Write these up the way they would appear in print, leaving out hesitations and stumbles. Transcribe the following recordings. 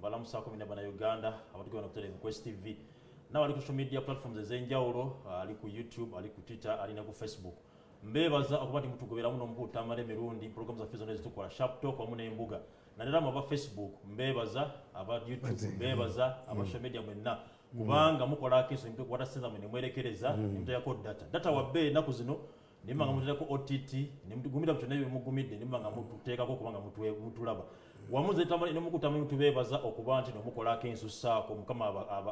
mbalamusa 10 na Uganda abatukwana ku Quest TV na wali ku social media platforms ezenjawulo ali ku YouTube ali ku Twitter ali na ku Facebook mbebaza okubati mutugobera muno mpu Tamale Mirundi program za fezo nezo tukola sharp talk wamu embuga na ndera mu Facebook mbebaza aba YouTube mbebaza aba social media mwenna kubanga mukola keso mpyo kwata senza mwene mwelekereza mpyo yako data wabbe naku zino nimanga muteko OTT nimugumira mutone mugumide nimanga mututeka ko kubanga mutulaba wamuze Tamale no mukutama mutubebaza okubanti no mukola KENZO sako mukama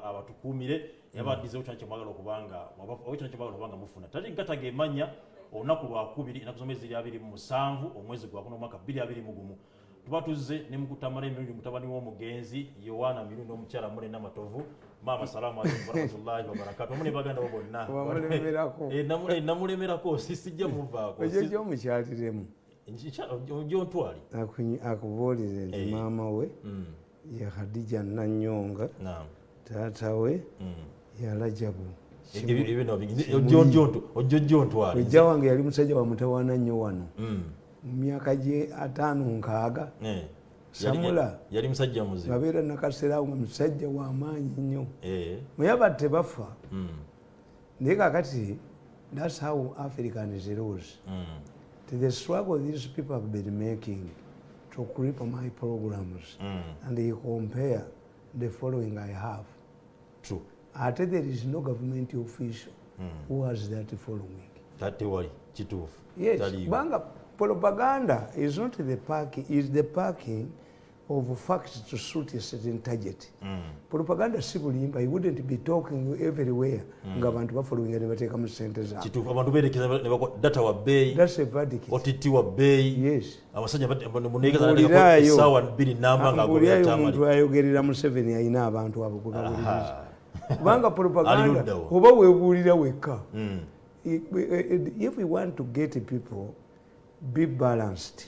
abatukumire yabadize utanche mwagalo kubanga wabacho mwagalo kubanga mufuna tati nkatage manya onaku lwakubiri nakuzomezi 27 omwezi gwa kuno mwaka 2020 mugumu tubatuze ne mukutamale Mirundi mutabani wo mugenzi Yohana Mirundi omukyala mune namatovu mama salamu alaykum warahmatullahi wabarakatuh mune baganda bonna namulemerako sisijja muvaako ojo mukyatiremu ojo ntwali akubolire nti mama we ya Khadija Nanyonga tata we ya Rajabu ojo ntwali ujja wange yali musajja wa mutawana nnyo wano mu myaka gye 5-6 Samula yali musajja muzibu babeera nakasera nga musajja wa maanyi nnyo muyabatte bafa naye kakati that's how Africans rose the struggle these people have been making to creep my programs and you compare the following I have. True. There is no government official who has that following. That worry, chitufu. Yes, banga propaganda is not the parking, is the parking of facts to suit a certain target. Propaganda sibulimba, you wouldn't be talking everywhere. Ngabantu bafollowing and bateka mu center za. Chitufu abantu berekeza data wa bay. That's a verdict. OTT wa bay. Yes. Abasajja muneka za sawa 2 namba ngagobya Tamale. Muntu ayogerera mu 7 ayina abantu abo kubabuliriza. Banga propaganda oba webulira weka. If we want to get people be balanced.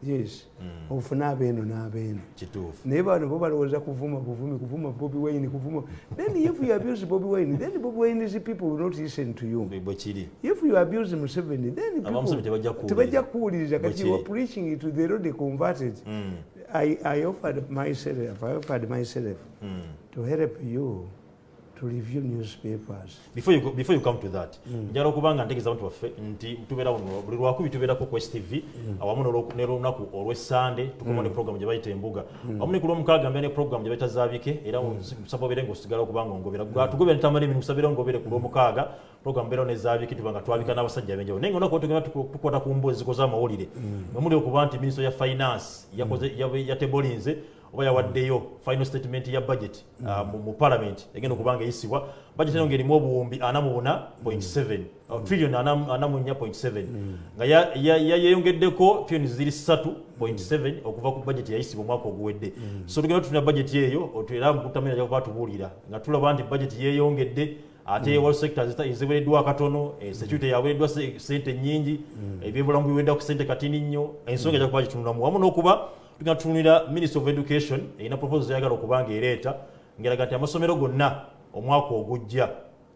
Yes. Ofuna beno na beno. Chitufu. Neba no balowooza kuvuma BOBIWINE kuvuma. Then if you abuse BOBIWINE, then BOBIWINE people will not listen to you. If you abuse Museveni, then people tebajja kuwuliriza kati you are preaching it to the road converted. I offered myself to help you to review newspapers. Before you come to that, njalo kubanga ntegeza abantu baffe nti tubera uno buli lwakubi tubera ku Quest TV awamuno lero naku olwe Sunday tukomone program gye bayita embuga amune kulo mukaga mbene program gye bayita zabike era musabo berengo sigala kubanga ngobera tugobera Tamale minu musabira ngobere kulo mukaga program bero ne zabike tubanga twabika n'abasajja benjo nengo nako tugenda tukota ku mbozi koza amawulire nomuli okubanti minister ya finance yakoze ya tebolinze oba yawaddeyo final statement ya budget mu parliament egenda kubanga isibwa budget eno ngeri mu obuwumbi 44.7 trillion 4.7 nga yayongeddeko trillion ziri 3.7 okuva ku budget ya isibwa mwaka oguwedde so tugenda tuna budget yeyo otwera mu kutamira ya batubulira nga tulaba nti budget yeyongedde ate wall sectors iziweddwa katono security yaweddwa sente nyingi ebyebulamu biwedda ku sente katini nnyo ensonga ya budget tunulamu wamu n'okuba tunatunira Minister of Education ina proposal yagala okubanga ereeta ngeraga nti amasomero gonna omwaka ogujja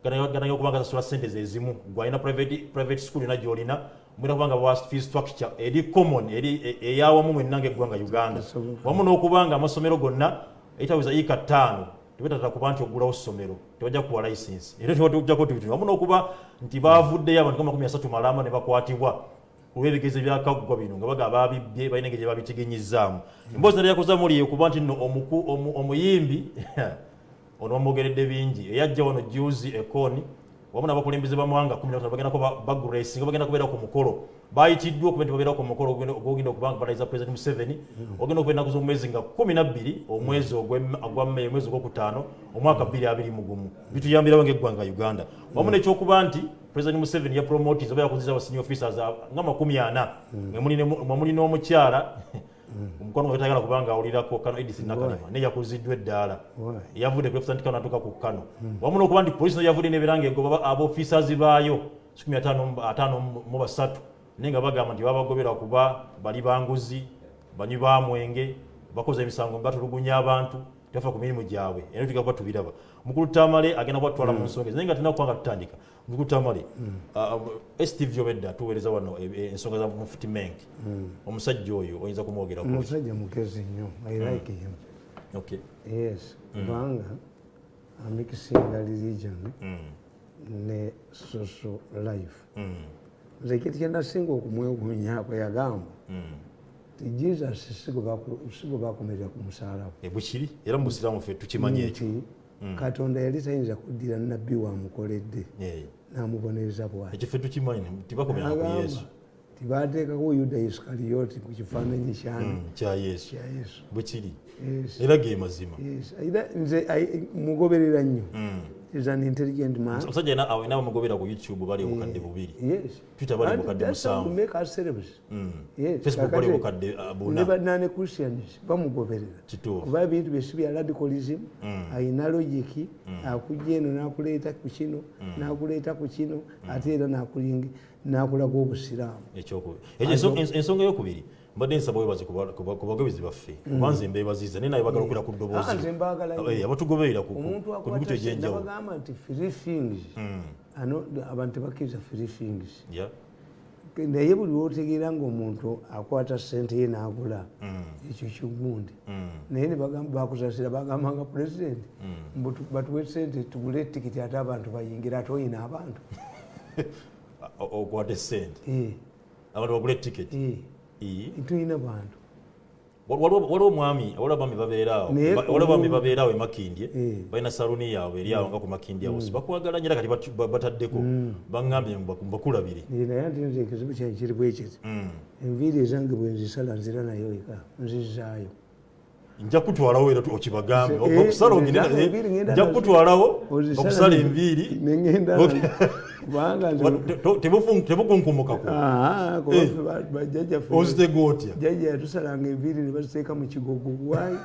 gana okubanga sasula sente zezimu gwaina private school na jolina mwina kubanga was fee structure eri common eri eyawamu mwenange gwanga Uganda wamu n'okubanga amasomero gonna etaweza ika 5 tubeta kubanti ogula osomero tewajja kuwa license era tewajja ko tubitu wamu n'okuba nti bavudde abantu kama 13 malama ne bakwatibwa kubebegeze byakagwa bino nga baga babibye bayinengeje babitiginyizaamu mbozi nali yakoza muri okubanti no omuyimbi ono omugeredde bingi eyajja wano juzi ekoni wamuna bakulembeze bamwanga 13 bagenda ko bagurace nga bagenda kubera ku mukolo bayitiddwa okubenti babera ku mukolo ogenda okubanga baliza president Museveni ogenda okubenda kuzo mwezi nga 12 omwezi ogwa May mwezi ogw'okutaano omwaka 2020 mugumu bituyambira wange eggwanga Uganda wamuna ekyokubanti President Museveni ya promote zoba yakuziza senior officers nga 40 mwamuli n'omukyala omukono wetagala kubanga awulirako Kano Edison Nakalima ne yakuziddwa eddala yavudde ku Lieutenant Kano natuka ku Kano wamu n'okuba nti police no yavudde n'ebirango egoba abo officers baayo 553 nenga bagamba nti babagobera kuba bali banguzi banywi ba mwenge bakoze emisango batulugunya abantu tafa ku mirimu gyabwe era tukaba tubiraba mukulu Tamale agenda kwatwala mu nsonga nenga tunakwanga tutandika mukulu Tamale STV obedda tuweereza wano ensonga za Mufti Menk omusajja oyo oyinza kumwogera ko omusajja mukezi nnyo I like him Okay. Yes. Kubanga mixing religion ne social life. Nze kiti kyendasinga okumwewuunyako yagamba Jesus sigo bakomerera ku musalaba. Bwekiri era mu Busiraamu ffe tukimanyi ekyo. Katonda yali tayinza kuddira nnabbi wamukoledde n'amubonereza bw'ati. Ekyo ffe tukimanyi tibakomerera ku Yesu. Tibateekako Yuda Iskariyoti ku kifaananyi kya Yesu. Bwekiri era ge mazima. Nze mugoberera nnyo. Is an intelligent man. Omusajja awo nawe mugobera ku YouTube bali obukadde bubiri. Twitter bali obukadde musanvu. Make us celebrate. Facebook bali obukadde abuna. Never none Christians bamugoberera. Kuba ebintu byesi bya radicalism, ayina logic, akujja eno n'akuleeta ku kino, n'akuleeta ku kino, ate era n'akulaga obusiraamu. Ekyo ensonga y'okubiri. Mbadde nsaba webaze ku bagobezi baffe kubanze mbeebaziza naye naye bagalukira ku ddoboozi abatugoberera ku mikutu egy'enjawulo bagamba nti free things abantu tebakkiriza free things naye buli lwotegeera ng'omuntu akwata ssente ye n'agula ekyo kigundi naye ne bagamba bakusasira bagamba nga pulezidenti batuwe ssente tugule tikiti ate abantu bayingira ate oyina abantu okwata essente abantu bagule tikiti tulina bantu waliwo omwami abami babeeraawo e Makindye balina saluni yaabwe eri awo nga ku Makindye awo bakwagala nnyo era kati bataddeko baŋŋambye bakulabire naye ate nze ekizibu kyange kiri bwekiti enviiri ezange bwe nzisala nzira nayo eka nzizaayo nja kutwalawo era okibagambe okusala ogende nja kutwalawo okusala enviiri tebukunkumukako ozitega otya jjajja yatusalanga enviiri ne baziteeka mu kigogo waayi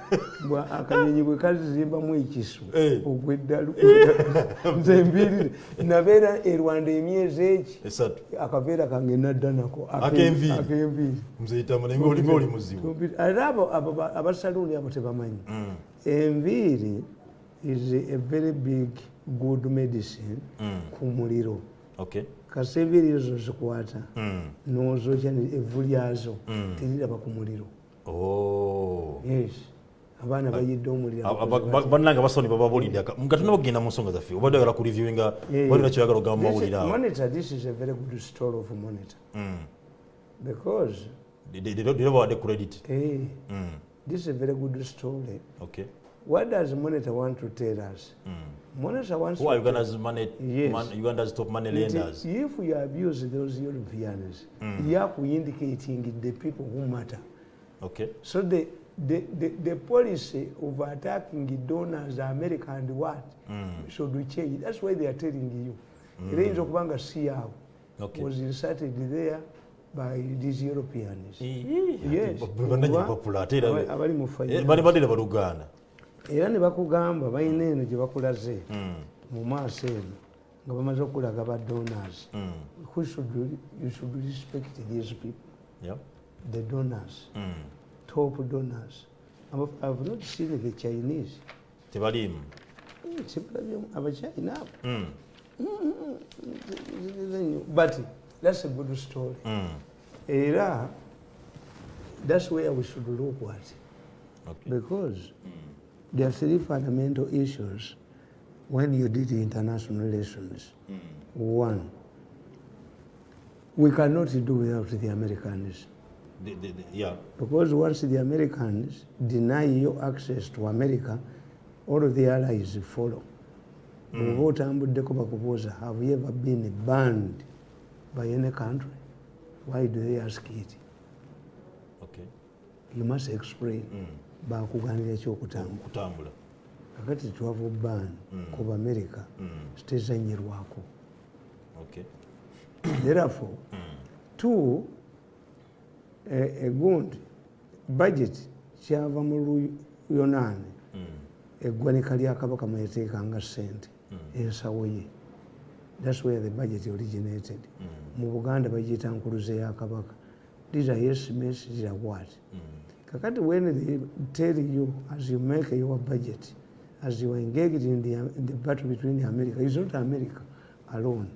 akanyonyi bwe kazimbamu ekisu ogweddalu nze enviiri nabeera e Rwanda emyezi eki akaveera kange nadda nako ak'enviiri muzeyitamu naye ngaolinga oli muzibu ate abo abasaluuni abo tebamanyi enviiri is a very big good medicine ku muliro kasi enviiri ezo zikwata nozokya evvu lyazo teriraba ku muliro yes abaana bayidde omuliro bannange basoni bababulidde nga tunabagenda mu nsonga zaffe obadde oyagala ku reviewinga balina kyoyagala ogamba mu mawulire awo monitor this is a very good story of monitor because they don't credit this is a very good story. What does Monitor want to tell us? Monitor wants who are Uganda's top money lenders? If you abuse those Europeans, you are indicating the people who matter. So the policy of attacking the donors, America and what, should change. That's why they are telling you. The range of Banga Siao was inserted there by these Europeans. Yes. Era ne bakugamba balina eno gye bakulaze mu maaso eno nga bamaze okulaga ba donors. You should respect these people. The donors. Top donors. I've not seen the Chinese. Tebalimu. Abachina. But that's a good story. Era, that's where we should look at. Because there are three fundamental issues when you did international relations. One, we cannot do without the Americans. Because once the Americans deny you access to America, all of the allies follow. Have you ever been banned by any country? Why do they ask it? You must explain. Bakuganira ekyokutambula kakati twava ban kuba America sitezanyirwako. Therefore, two, a good budget kyava mu Luyonaani eggwanika lya Kabaka mwe yateekanga ssente ensawo ye. That's where the budget originated. Mu Buganda bagiyita nkuluze ya Kabaka. These are estimates, these are what? Kakati when they tell you, as you make your budget, as you are engaged in the battle between America, it's not America alone.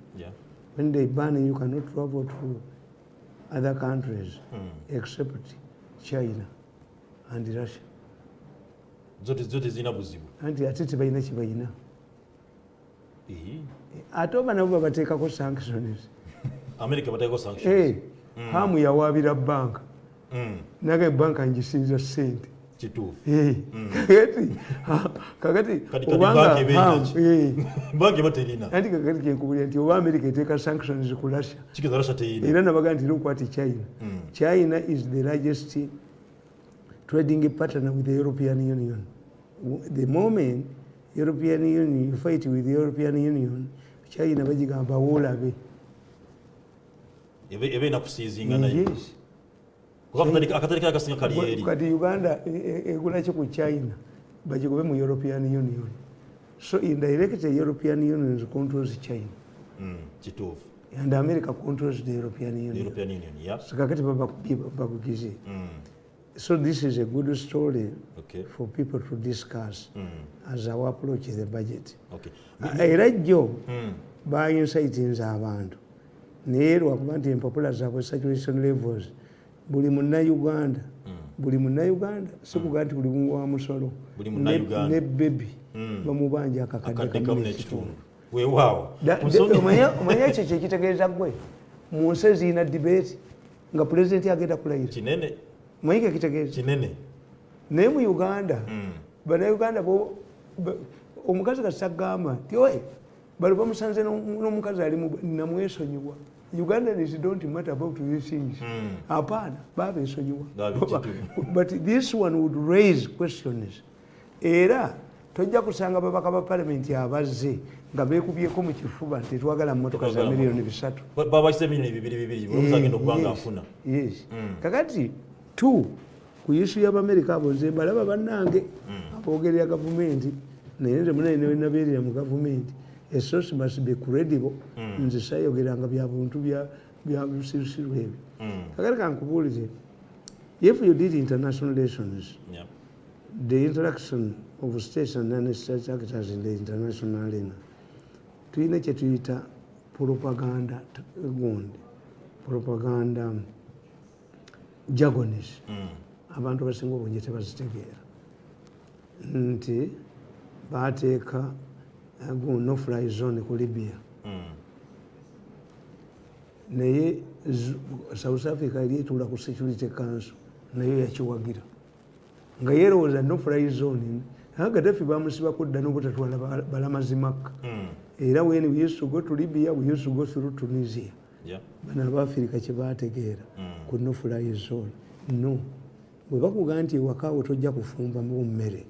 When they ban you cannot travel to other countries except China and Russia. zote zina buzibu anti ate tebalina kibayina ate oba nabo babateekako sanctions America bateekako sanctions hamu yawaabira banka naga banka ngisinza ssente kituufu kakati obanga banki baterina anti kakati kenkubulira nti oba America eteeka sanctions ku Russia kikiza Russia teyina era nabaga nti lokwati China is the largest trading partner with the European Union. The moment European Union, you fight with the European Union, China bagigamba wolabe. Ebe nakusizinga nayo. Yes. Akatalika akasinga kalieri. Kati Uganda egula ki ku China bagigobe mu European Union. So indirectly the European Union controls China. Kituufu. And America controls the European Union. The European Union, yeah. So kakati bakugize. So this is a good story for people to discuss as our approach the budget. Era jjo bayinsaitinze abantu naye lwakuba nti empapula zaabwe saturation levels buli munnayuganda sikuga nti buli mungu wa musolo ne bebi bamubanja akakadde kamu n'ekitundu. Omanya ekyo kyekitegeeza gwe mu nsi eziina debate nga pulezidenti agenda kulayira kinene mayike kitegeeza kinene naye mu Uganda bannayuganda omukazi kasagamba nti oye bali bamusanze n'omukazi ali namwesonyiwa. Ugandans don't matter about these things. Hapana, babesonyiwa. But this one would raise questions. Era tojja kusanga babaka ba parliament abazze nga beekubyeko mu kifuba nti twagala mmotoka za miliyoni 3. Babakise miliyoni 2 olumuzagenda okubanga afuna. Yes. Kakati ku issue y'Amerika abo nze balaba bannange aboogerera gavumenti naye nze munene nabeerera mu gavumenti. A source must be credible. Nze sayogeranga bya buntu bya busirusiru ebyo. Kakati kankubuulize, if you did international relations, the interaction of states and non-state actors in the international arena, tulina kye tuyita propaganda jargons. Abantu abasinga obungi tebazitegeera nti baateeka no fly zone ku Libya naye South Africa eryetula ku Security Council nayo yakiwagira nga yerowooza no fly zone Gaddafi bamusibako dda n'obutatwala balamazimaka era when we used to go to Libya we used to go through Tunisia. Bano Abafirika kye baategeera ku no fly zone no bwe bakugaa nti ewakaawo tojja kufumba mu mmere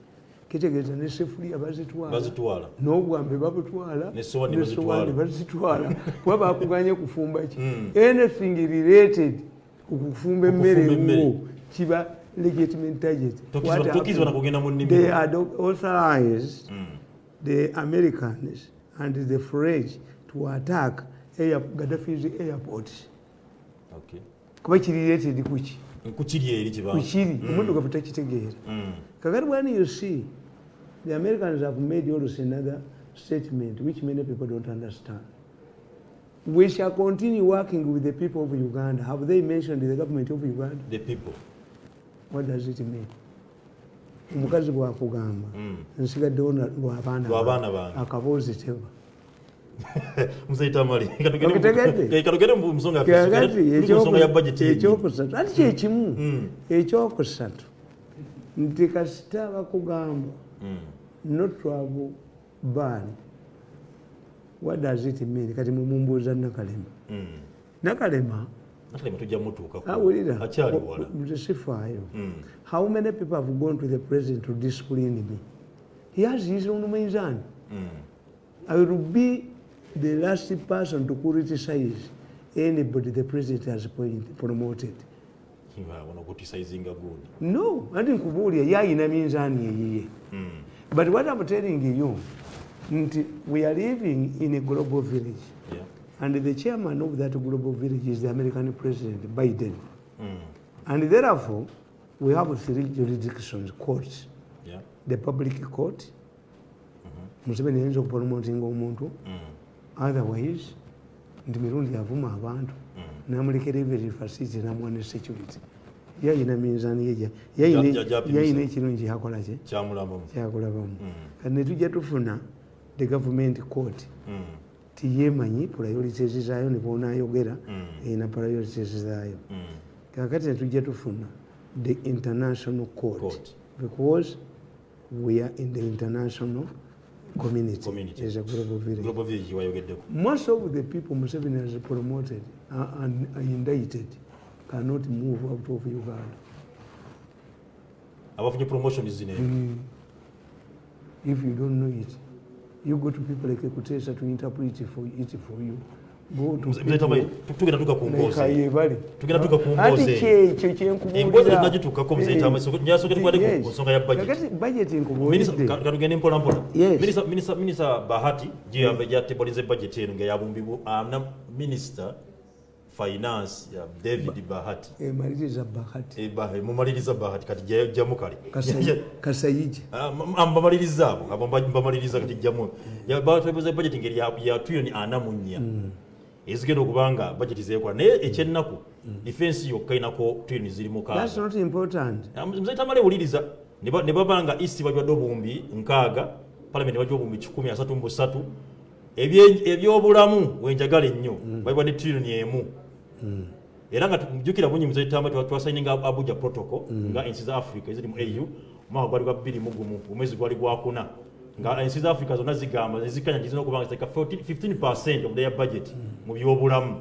kitegeeza ne sefuliya bazitwala n'obwambe babutwala n'essowaani bazitwala kuba bakuganye kufumba ki anything related ku kufumba emmere ewo kiba legitimate target. They had authorized the Americans and the French to attack Gaddafi's airport. Kuba kiri related kuki kukiri omuntu gafuta kitegeera. Kakati when you see the Americans have made also another statement which many people don't understand. We shall continue working with the people of Uganda. Have they mentioned the government of Uganda? The people. What does it mean? Omukazi bwakugamba nsigaddewo lw'abaana akaboozi teba Tamale ekyokusatu ati kyekimu ekyokusatu nti kasita bakugamba not to have ban. What does it mean? Kati mumumbuuza Nakalema how many people have gone to the president to discipline me? He has his own mizan. I will be the last person to criticize anybody the president has promoted. No, I didn't kubulia yayina minzani yeyiye. But what I'm telling you, we are living in a global village. And the chairman of that global village is the American President, Biden. And therefore, we have 3 jurisdictions, courts. The public court, Museveni ayinza okupromotinga omuntu, otherwise, nti Mirundi avuma abantu, namulekera every facility namwana security. yayina minzaani ye yayina ekirungi yakola kye kyakulabamu kati ne tujja tufuna the government court tiyeemanyi priorities zaayo ne bonaayogera erina priorities zaayo kakati ne tujja tufuna the international court because we are in the international community as a global village. Most of the people Museveni has promoted and indicted cannot move out of Uganda. Above promotion is in if you don't know it, you go to people like Ekutesa to interpret it for you. Go to tugenda tuka kumboze emboze najituka ko mzeta amasoko nyasoke twade ku nsonga ya budget inkubulide katugende mpola mpola minister Bahati je ambeja tebolize budget eno nga yabumbibu amna minister finance ya David Bahati maliriza Bahati mumaliriza Bahati kati jamukali Kasayijja ambamaliriza abo ambamaliriza kati jamu ya Bahati budget ngeri ya tuyo ni anamunya ezigenda okubanga budget zeekwa naye ekyennaku defense yokka inako twini ziri mukaaga. That's not important. Mzee Tamale uliriza ne babanga isi bajwadde obumbi nkaaga parliament bajwa obumbi 133 ebyobulamu wenjagala ennyo babwadde trillion emu era nga mujukira bunyi Mzee Tamale twasigninga Abuja protocol nga ensi za Africa eziri mu AU mwaka gwali gwa 2 mugumu omwezi gwali gwakuna nga ensi za Africa zonna zigamba zikanya gizina okubanga like 15% of their budget mu byobulamu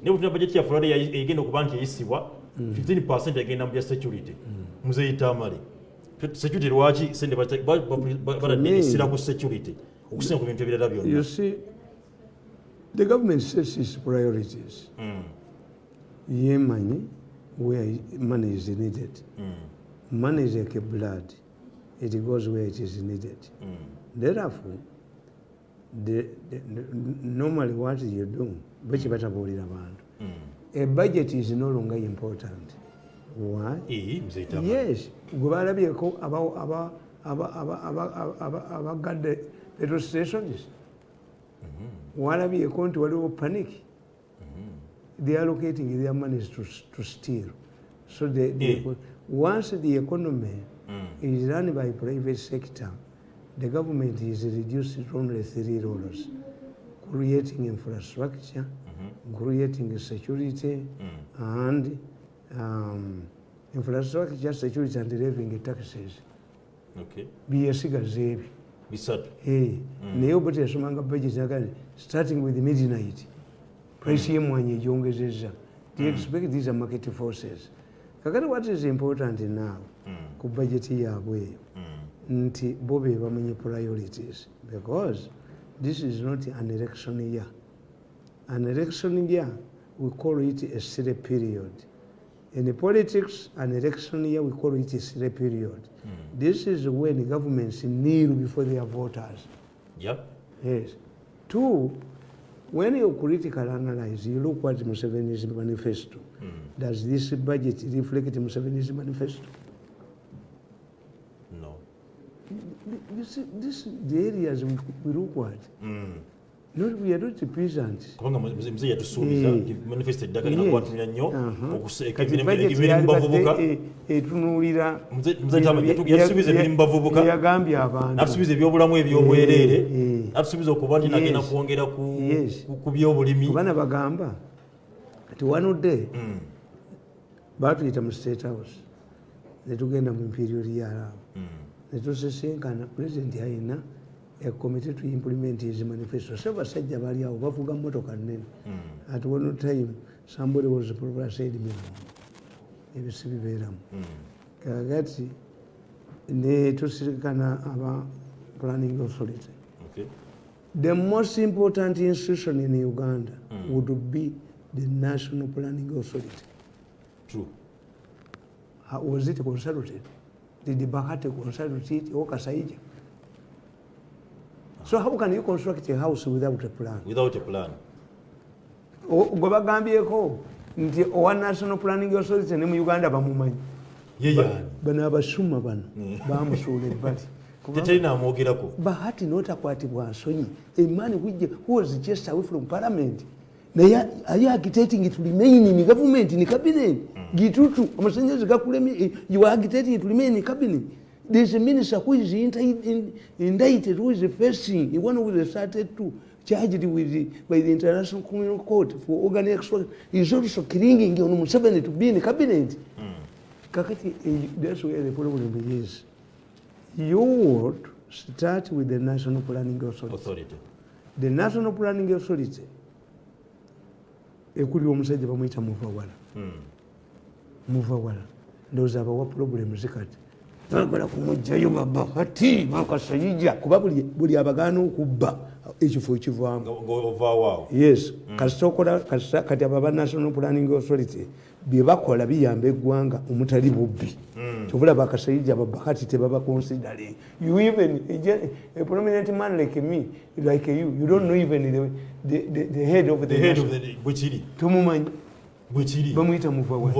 ne butuna budget ya Florida egenda okubanki eyisibwa 15% egenda mu security Mzee Tamale security lwaki sende badisira ku security okusinga ku bintu ebirala byonna. You see, the government sets its priorities. Yemanyi where money is needed. Money is like a blood. It goes where it is needed. Therefore, normally what you do, a budget is no longer important. Why? Yes. About petrol stations. Walabi to a panic. They are allocating their money to steal. So once the economy is run by private sector, the government is reduced to only 3 roles: creating infrastructure, creating security, and infrastructure, security, and levying taxes. Okay. Starting with midnight, price they expect these are market forces. What is important now? Budget nti bobe bamenye priorities, because this is not an election year. An election year, we call it a silly period. In the politics, an election year, we call it a silly period. This is when the governments kneel before their voters. Yep. Yes. 2, when you critically analyze, you look at Museveni's manifesto. Does this budget reflect Museveni's manifesto? No. You see, this is the areas we look at. No, we are not peasants. Kubanga mzee yatusuubiza manifesto eddaka linakwatulira nnyo okuseeka emirimu bavubuka etunuulira mzee Tamale yatusuubiza emirimu bavubuka yagambye abantu natusuubiza ebyobulamu ebyobwereere natusuubiza okuba nti nagenda kwongera ku byobulimi kubana bagamba nti one day baatuyita mu State House ne tugenda mu imperial yaalaawo ne tusesenkana pulezidenti ayina a committee to implement his manifesto. So basajja bali awo bavuga motoka nnene. At one time somebody was probably said ebisibibeeramu kakati ne tusirikana aba planning authority. The most important institution in Uganda would be the National Planning Authority. True. Was it consulted? Did the Bahati consult it or Kasayijja? So how can you construct a house without a plan? Without a plan. Gobagambyeko nti owa National Planning Authority ne mu Uganda bamumanyi. Bano abasuma bano bamusuula ebbali. Tetalina amwogerako. Bahati n'otakwatibwa nsonyi. A man who was just away from parliament. Naye are you agitating it to remain in government, in cabinet? Gitutu amasannyalaze gakulemye. You are agitating to remain in cabinet. There's a minister who is indicted, who is facing, one who is started to charged by the International Criminal Court for organic exploitation. He's also killing on Museveni to be in the cabinet. Kakati, that's where the problem is. Your word starts with the National Planning Authority. The National Planning Authority, ekuli omusajja bamuyita muvawala ndowooza abawa problemu zikati bagala kumugjayo Bahati Kasayijja kuba buli abagaana okubba ekifo ekivaamu. Yes, kati aba National Planning Authority bye bakola biyamba eggwanga omutali bubbi. Kyobulaba Kasayijja Bahati tebaba considering. You even a prominent man like me, like you don't know even the head of the Bwechiri. Tumumanyi. Bwechiri. Bamuyita muvawala.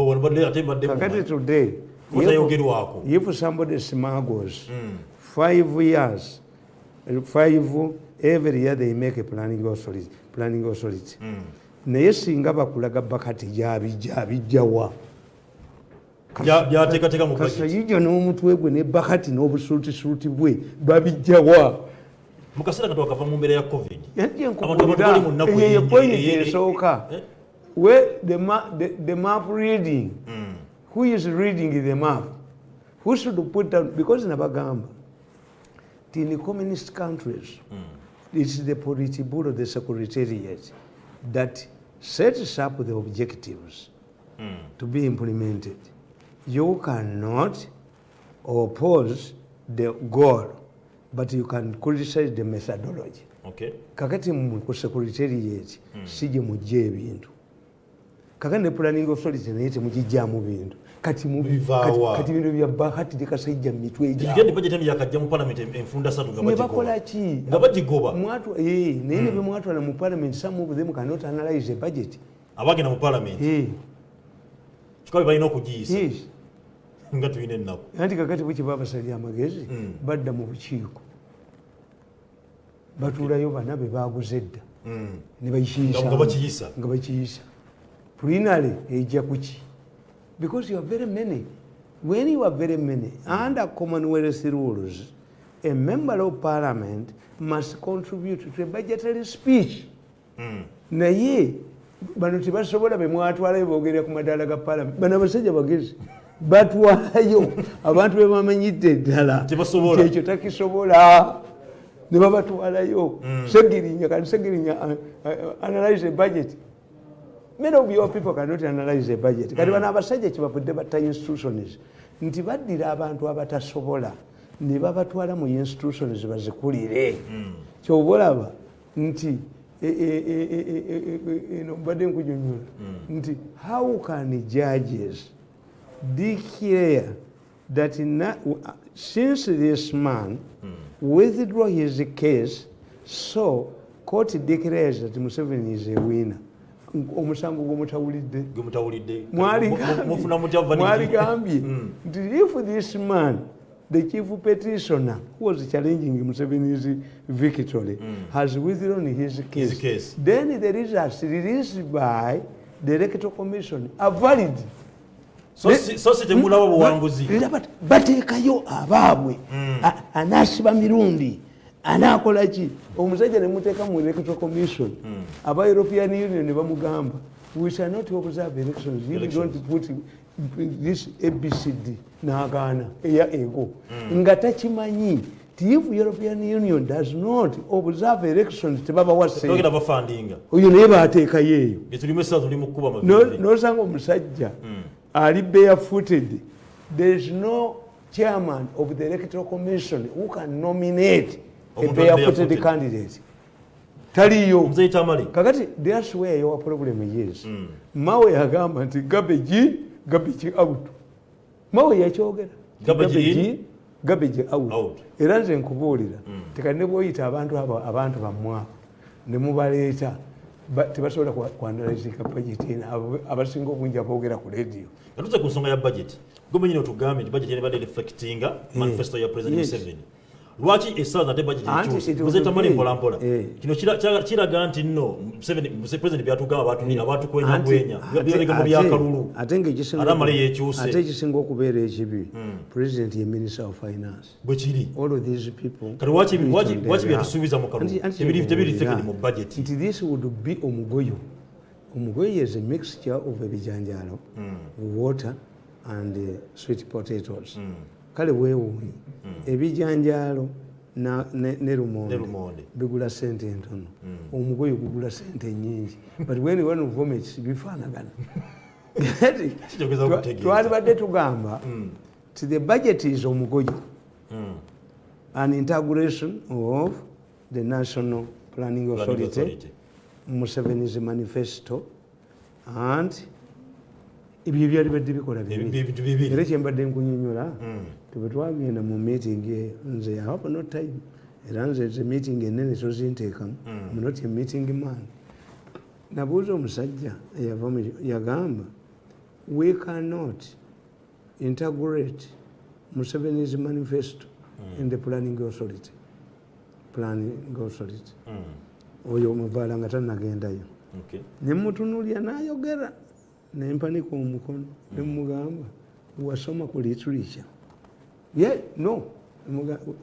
Kakati today, if somebody smuggles 5 years, every year they make a planning authority. Naye singa bakulaga Bahati gyabijjawa. Kasayijja n'omutwe gwe ne Bahati n'obusuuti bwe babijjawa. Mu kaseera nga twakava mu mbeera ya COVID. Esooka. Where the map reading. Who is reading the map? Who should put down? Because in Abagamba, in the communist countries, it's the Politburo, the Secretariat, that sets up the objectives to be implemented. You cannot oppose the goal, but you can criticize the methodology. Okay. Kakati mu Secretariat, sije mujje ebintu. Kakati ne planning authority naye temugijjaamu bintu. Kati bintu bya Bahati de Kasayijja mitwe ejja. Igende budget yakajja mu parliament enfunda 3 nga bagigoba. Bakola ki? Nga bagigoba. Mwatu naye ne bemwatu na mu parliament some of them cannot analyze a budget. Abagenda mu parliament. Kikawe balina okugiyisa. Nga tuyine ennaku. Anti kakati bwe kibaba sali amagezi badda mu bukiiko. Batulayo bana be baaguzedda. Ne bayishisa. Nga bakiyisa. Plenary ejja kuki? Because you are very many. When you are very many, under Commonwealth rules, a member of parliament must contribute to a budgetary speech. Naye, bano tebasobola be mwatwalayo boogera ku madaala ga parliament. Bano abasajja bagezi. Batwalayo abantu be bamanyidde ddala. Ekyo takisobola. Ne babatwalayo. Segirinya analyze a budget. Many of your people cannot analyze a budget. Kati bano abasajja kibavudde batta institutions nti baddira abantu abatasobola ne babatwala mu institutions bazikulire. Kyobalaba nti mbadde nkunyonnyola nti how can judges declare that since this man withdraw his case, so court declares that Museveni is a winner. Omusango gw'omutawulidde mwaligambye nti if this man, the chief petitioner who was challenging Museveni's victory, has withdrawn his case, then the results released by the Electoral Commission are valid. So sitemulawo buwanguzi. Bateekayo abaabwe anaasiba Mirundi. Anakola ki? Omusajja ne muteeka mu Electoral Commission. Aba European Union ne bamugamba, we shall not observe elections. You don't put this ABCD n'agaana eya ego. Nga takimanyi. If European Union does not observe elections, tebaba wase. Togera bafandinga. Oyo naye baateekayo eyo. Etulimo tuli mu kuba mabibi. N'osanga omusajja ali barefooted. There is no chairman of the Electoral Commission who can nominate a barefooted candidate. Taliyo. Mzee Tamale. Kakati, that's where your problem is. Mawe yagamba nti garbage out. Mawe yakyogera. Garbage out. Era nze nkubuulira. Tekane bw'oyita abantu bamwa ne mubaleeta tebasobola kuanalyze budget abasinga obungi aboogera ku radio. Natuze ku nsonga ya budget. Gwe nyine otugambe nti budget ebadde reflectinga manifesto ya President Museveni. lwaki essala nate budget ekyuse Tamale mpolampola kino kiraga nti nno president byatugamba abatukwenya byalega mu byakalulu Tamale yekyuse ate ekisinga okubeera ekibi president ye minister of finance bwe kiri all of these people kati waki byatusuubiza mu kalulu tebiri thekeni mu budget nti this would be omugoyo is a mixture of ebijanjaalo water and sweet potatoes kale weewuunyi ebijanjaalo ne lumonde bigula sente entono omugoyo gugula sente nyingi but when one of vomits bifaanagana twalibadde tugamba ti the budget is omugoyo an integration of the National Planning Authority Museveni's manifesto and ibyo byali badde bikola bibiri era kyembadde nkunyonyola tube twagenda mu meeting nze I have no time era nze meeting enene tozinteekamu I'm not a meeting man nabuuza omusajja yagamba we cannot integrate Museveni's manifesto in the planning authority oyo omuvaala nga tannagendayo nemutunulya n'ayogera nempanika omukono nemugamba wasoma ku literature no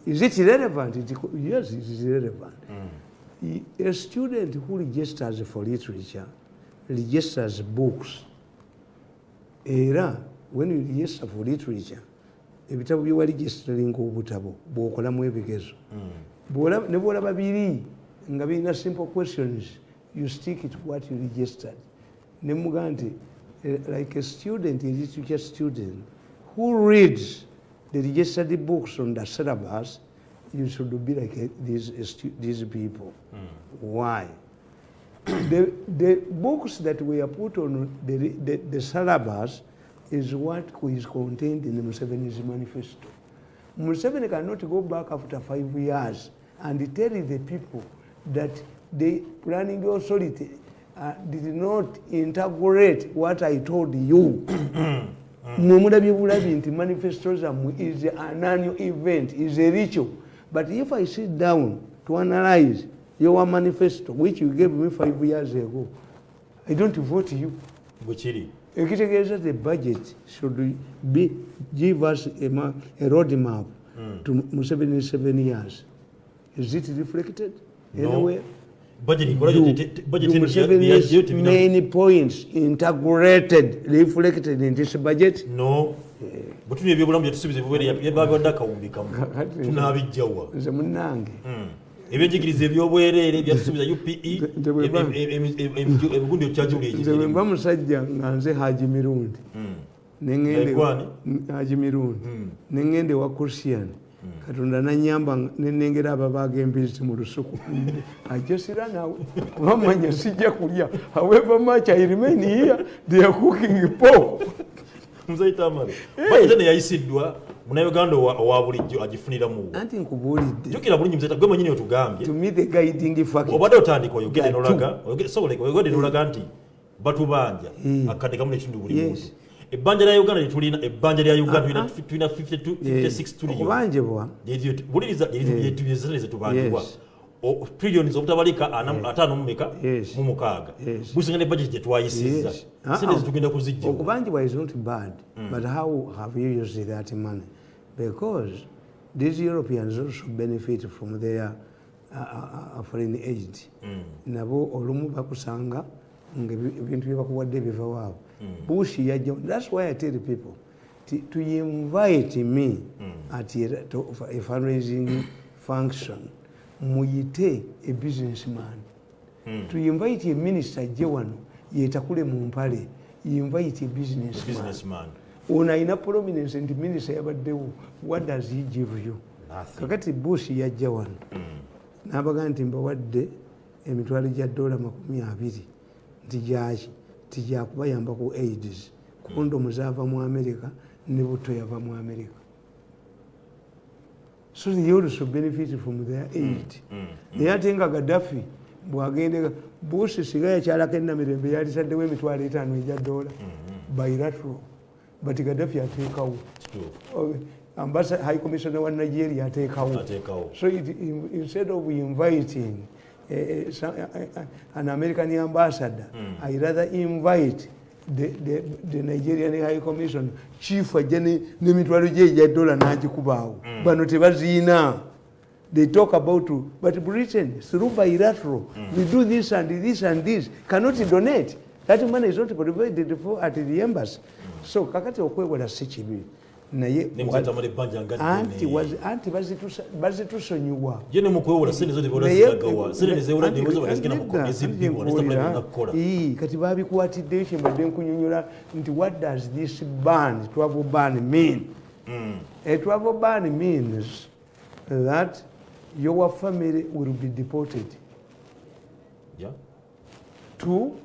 is it relevant yes it is relevant a student who registers for literature registers books era when you register for literature ebitabo byewa registering obutabo bw'okolamu ebigezo ne bw'olaba biri nga birina simple questions you stick it to what you registered nemugamba nti like a student, a literature student who reads the registered books on the syllabus, you should be like these people. Why? The books that were put on the syllabus is what is contained in the Museveni's manifesto. Museveni cannot go back after 5 years and tell the people that the planning authority did not integrate what I told you. Manifestos is an annual event, is a ritual. But if I sit down to analyze your manifesto, which you gave me 5 years ago, I don't vote you. The budget should give us a roadmap to Museveni's 7 years. Is it reflected anywhere? Museveni's main points integrated, reflected in this budget? No. But we have to see ebyenjigiriza ebyobwerere byasubiza UPE ebigundi okyajulije nze bamusajja nga nze Haji Mirundi nengende wa Christian Katonda nanyamba nenengera ababaga embizi mu lusuku ajesira nawe wamanya sijja kulya however much I remain here they are cooking pork mzaita amale bajene yayisiddwa Munayuganda wa bulijjo agifunira mu anti nkubulidde jukira bulungi mzeta gwe manyini otugambye to me the guiding factor obadde otandika oyogere nolaga oyogere nolaga nti batubanja akadde kamu n'ekintu buli muntu ebbanja lya Uganda litulina ebbanja lya Uganda tulina 56 trillion okubanjibwa buliriza yetubize tubanjibwa trillions obutabalika 5 mumeka mu mukaaga gusinga ne budget jetwayisiza sente zitugenda kuzijja okubanjibwa is not bad but how have you used that money because these Europeans also benefit from their foreign aid nabo olumu bakusanga ebintu byebakuwadde biva waabo Bush yajja that's why I tell people to invite me at a fundraising function muyite a businessman to invite a minister je wano yetakule mu mpale invite a businessman una ina prominence and minister yabaddewo what does he give you kakati Bush yajja wano nabaga nti mbawadde emitwalo gya $20 nti gyaki tijja kubayamba ku AIDS kondomu zaava mu America ne buto yava mu America so they also benefit from their aid. Naye ate nga Gaddafi bwagende Bush siga yakyalako ennamirembe yalisaddewo $5,000 bilateral but Gaddafi ateekawo High Commissioner wa Nigeria atekawo. So instead of inviting an American ambassador, I rather invite the Nigerian High Commission chief ajani nemitwalo je dollar najikubawo. Bano tebazina. They talk about, but Britain, through bilateral, we do this and this and this, cannot donate. That money is not provided for at the embassy. So, kakati okwewala sichibi. Naye anti bazitusonyiwa. Jene mukwewola sente zote bola zagawa. Sente zewola dewozo bazikina mu ezibibwa nesta nakola. Kati babikuwatidde kyembadde nkunyonyola nti what does this ban, travel ban mean? A travel ban means that your family will be deported. Yeah. Two,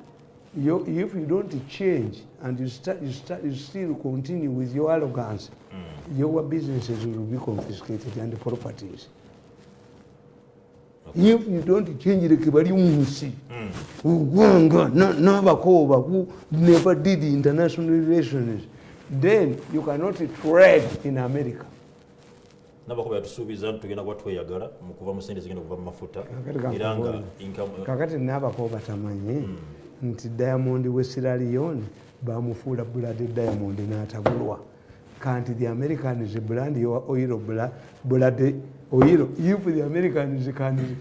if you don't change and you still continue with your arrogance, your businesses will be confiscated and the properties. Okay. If you don't change the kibaliumusi, who never did international relations, then you cannot trade in America. Nabakuba yatusuubiza tugenda kuba tweyagala mu kuva mu sente zigenda kuva mu mafuta era nga kakati nabako batamanyi nti Diamond we Sierra Leone bamufuula blood Diamond n'atabulwa kanti the Americans brand your oil blood oil if the Americans can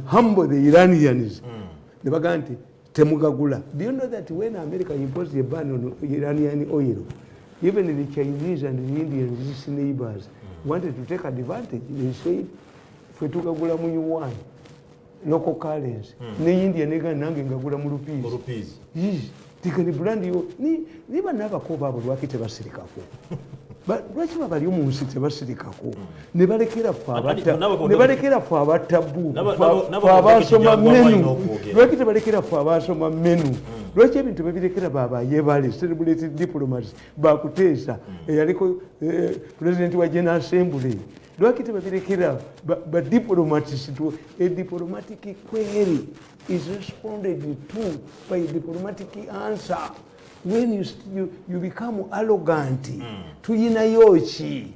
humble the Iranians ne baganti temugagula. Do you know that when America imposed a ban on Iranian oil, even the Chinese and the Indians, these neighbors, wanted to take advantage. They said, "If tukagula mu yuan, local currency, ne India nega nange ngagula mu rupees." Yes, tikani brand yo ni banaba ko babo lwakite basirikako. But lwaki babali mu nsi tebasirikako ne balekera fa abatabu fa abasoma menu lwaki tebalekera fa abasoma menu lwaki ebintu babirekera baba yebale celebrated diplomats bakuteesa eyaliko president wa General Assembly lwaki tebabirekera ba diplomats to a diplomatic query is responded to by a diplomatic answer. When you become arrogant, tuyina yochi.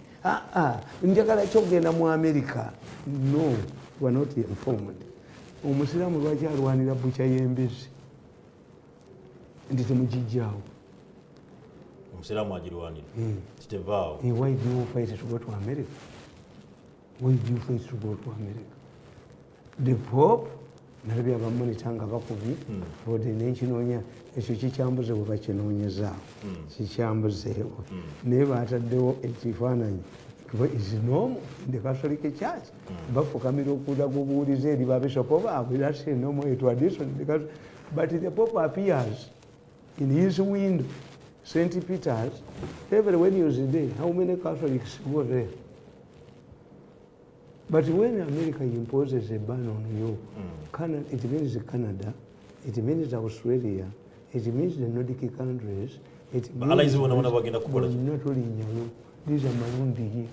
Njagala kyogenda mu America. No, you are not informed. Omusiramu lwaki alwanira bucha y'embezi. Ndi temujijjawo. Omusiramu agirwanira. Kitevaawo. Why do you fight to go to America? Why do you fight to go to America? The Pope nalabye abamonitanga bakubi bode n'ekinoonya ekyo kikyambuze bwe bakinoonyezaawo kikyambuzeewo naye baataddewo ekifaananyi is normal in the Catholic Church bafukamira okulaga obuwulize eri babishopo baabwe that's a normal tradition but the Pope appears in his window St. Peter's every Wednesday day. How many Catholics go there? But when America imposes a ban on you, Canada, it means Canada, it means Australia, it means the Nordic countries, it means not only Nyanu, these are Mirundi here.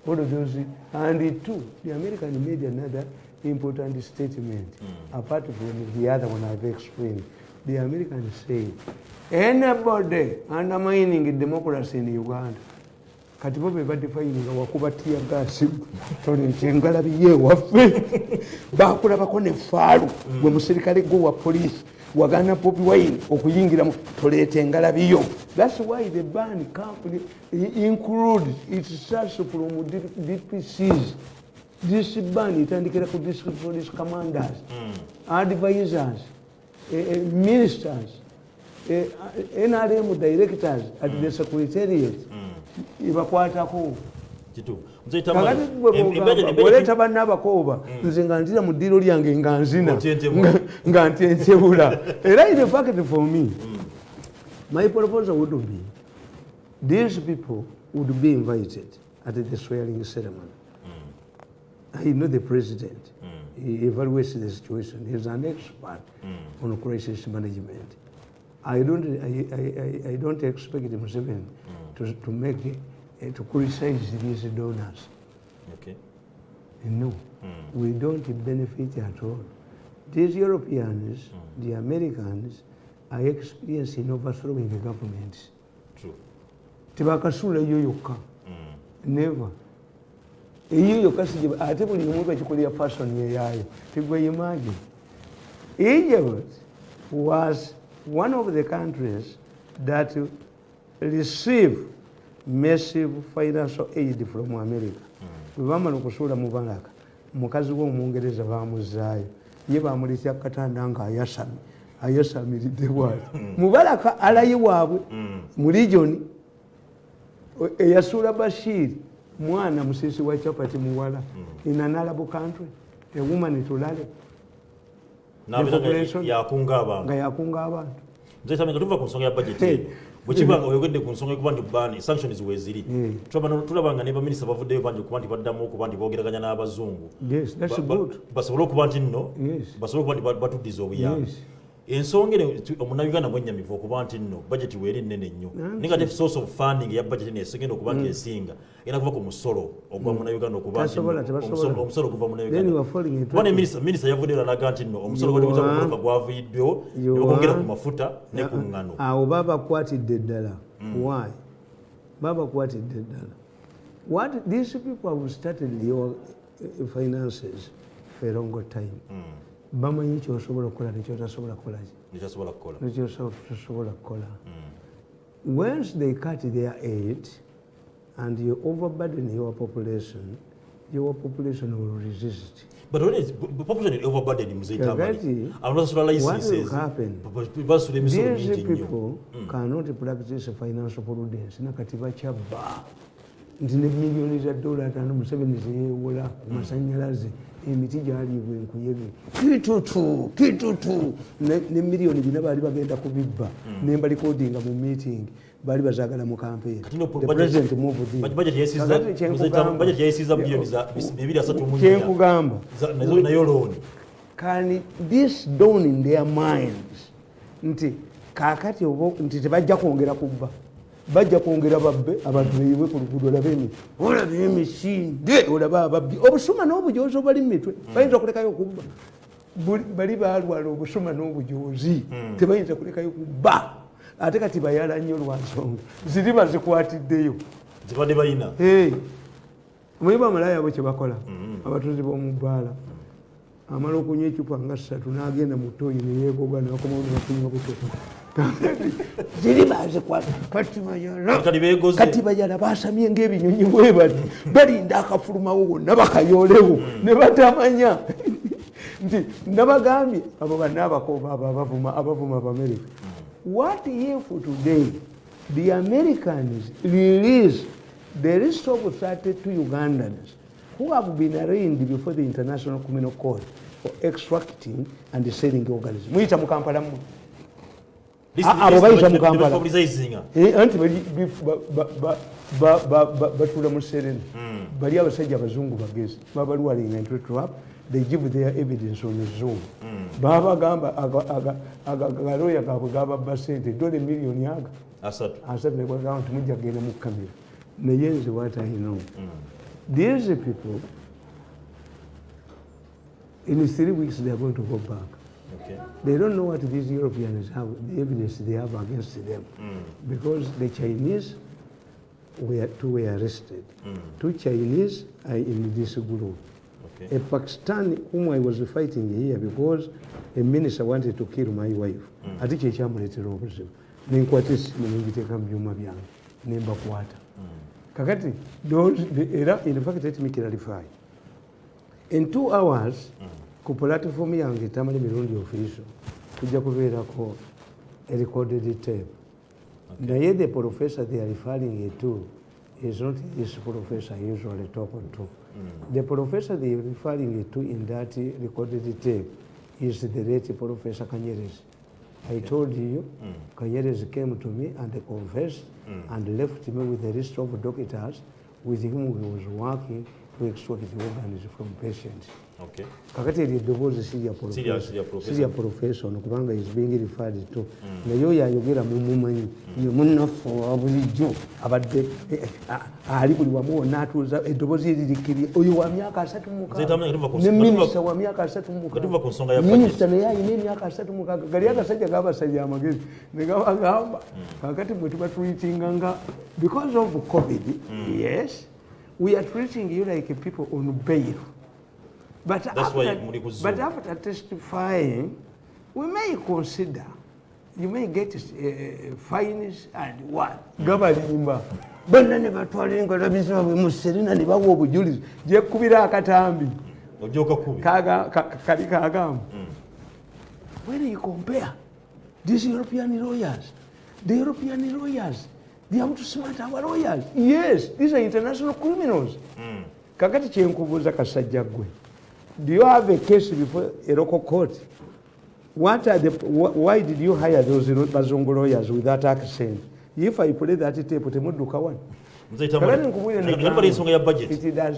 All of those, and two, the American made another important statement, apart from the other one I've explained. The Americans say, anybody undermining democracy in Uganda, kati bo bebadifayinga wakubatiya gasi tolekyengalabi yewaffe bakulabako ne faalu gwe musirikale gwe wa polisi wagana BOBIWINE okuyingiramu toleeta engalabiyo. That's why the ban includes it starts from DPCs. This ban itandikira ku district police commanders, advisors, ministers, NRM directors at the secretariat. Ibakwatako kitu oleta banna abakooba nze nga ntira mu ddiiro lyange nga nzina nga ntentyebula era in fact for me my proposal would be these people would be invited at the swearing ceremony. I know the president, he evaluates the situation, he's an expert on crisis management. I don't expect him to make to criticize these donors. Okay. No, we don't benefit at all. These Europeans, the Americans, are experienced in overthrowing the government. True. Tibakasula yoyoka. Never. You Kasayijja ate buli omu bakikolera fashion yeyayo. Tigwe imagine. Egypt was one of the countries that received massive financial aid from America. Bamala okusuula mu Baraka. Mukazi w'Omungereza bamuzaayo. Ye bamulitya katanda nga ayasamiridde bwati. Mubaraka alayi waabwe mu region eyasuula Bashir mwana musisi wa chapati muwala in an Arab country a woman tulale yakunga abantu nze tameka tuva ku nsonga ya budget bwekibanga oyogedde ku nsonga ekuba nti bani sanctions weziri tulabanga ne baminisita bavuddeyo bangi okuba nti baddamu okuba nti boogeraganya n'abazungu basobole okuba nti nno basobole okuba nti batuddiza obuyambi ensonga omunnayuganda mwennyamivu okuba nti nno budget weeri nnene nnyo naye nga source of funding eya budget nesegenda okuba nti esinga era kuva ku musolo ogwa munnayuganda okuba nti omusolo guva munnayuganda minisita yavuddeyo n'alaga nti nno omusolo gwatekuza gwaviiddewo ne bakwongera ku mafuta ne ku ŋŋano awo babakwatidde ddala why babakwatidde ddala what these people have started your finances for a long time bamanyi kyosobola okukola nekyotasobola kukola once they cut their aid and you overburden your population will resist. But when the population is overburdened, what will happen? These people cannot practice financial prudence. Nakatiba chaba. Ndine milioni za dola tano Museveni zeyewola ku masanyalaze emiti gyalibwa enkuyege kitutu ne milioni bina bali bagenda kubibba ne mbali coding mu meeting bali bazagala mu campaign the president moved in budget yesiza bilioni za 2.3 kyekugamba nayo loan can this dawn in their minds nti kakati obo nti tebajja kwongera kubba bajja kwongera babbe abantu beyiwe ku luguudo olaba emisinde olaba ababbi obusuma n'obujoozi obali mu mitwe bayinza kulekayo okubba bali balwala obusuma n'obujoozi tebayinza kulekayo kubba ate kati bayala nnyo lwa nsonga ziri bazikwatiddeyo zibadde bayina omanyi bamalaya abo kye bakola abatuuzi b'omu bbaala amala okunywa ecupa nga 3 n'agenda mu ttooyi ne yeegoga n'akomawo ne bakunywa buto ziri bazikwata kati bayala basamye ng'ebinyonyi bwe bati balinda akafulumawo wonna bakayoolewo ne batamanya nti nabagambye abo bannaabakooba abo abavuma America. What if today the Americans release the list of 32 Ugandans who have been arraigned before the International Criminal Court for extracting and selling organisms? Muita mu Kampala mu abo bayita mu Kampala anti batula mu Serena bali abasajja abazungu bagezi babalwalinga into trap. They give their evidence on Zoom. Baba gamba agaloya gabo gaba basente $1 million yaga asatu ne kwa account mujja gene mu kamera nayenze what I know. These people in 3 weeks they are going to go back. Okay. They don't know what these Europeans have, the evidence they have against them, because the Chinese were arrested. 2 Chinese are in this group. Okay. A Pakistani whom I was fighting here because a minister wanted to kill my wife. Ati kyekyamuleta obuzibu. Nenkwata essimu nengiteeka mu byuma byange nembakwata. Kakati in fact let me clarify. In 2 hours ku platform yange Tamale Mirundi official kujja kubeerako a recorded tape. Naye the professor they are referring to is not this professor usually talk to. The professor they are referring to in that recorded tape is the late Professor Kanyerezi. I told you, Kanyerezi came to me and confessed and left me with a list of doctors with whom he was working to extract the organs from patients. Okay. Kakati eddoboozi sirya professor ono kubanga is being referred to. Naye oyo ayogera mumumanyi ye munnaffe wa bulijjo abadde ali buli wamu wonna atuuza eddoboozi eririkirye oyo wa myaka 36 ne minisita wa myaka 36 minisita naye ayina emyaka 36 gali agasajja g'abasajja amagezi ne gabagamba kakati bwe tuba tuyitinga nga because of COVID yes we are treating you like people on bail. But after testifying, we may consider, you may get fines and what? Government. Bonna ne batwalinga labizwa muserina ne bawo obujulizi je kubira akatambi ojoka kubi kali kagamu. When you compare these European lawyers, the European lawyers, they have to smart our lawyers. Yes, these are international criminals. Kakati kyenkubuuza Kasajja gwe, do you have a case before a local court? Why did you hire those Bazungu lawyers with that accent? If I play that tape, temudduka one. It does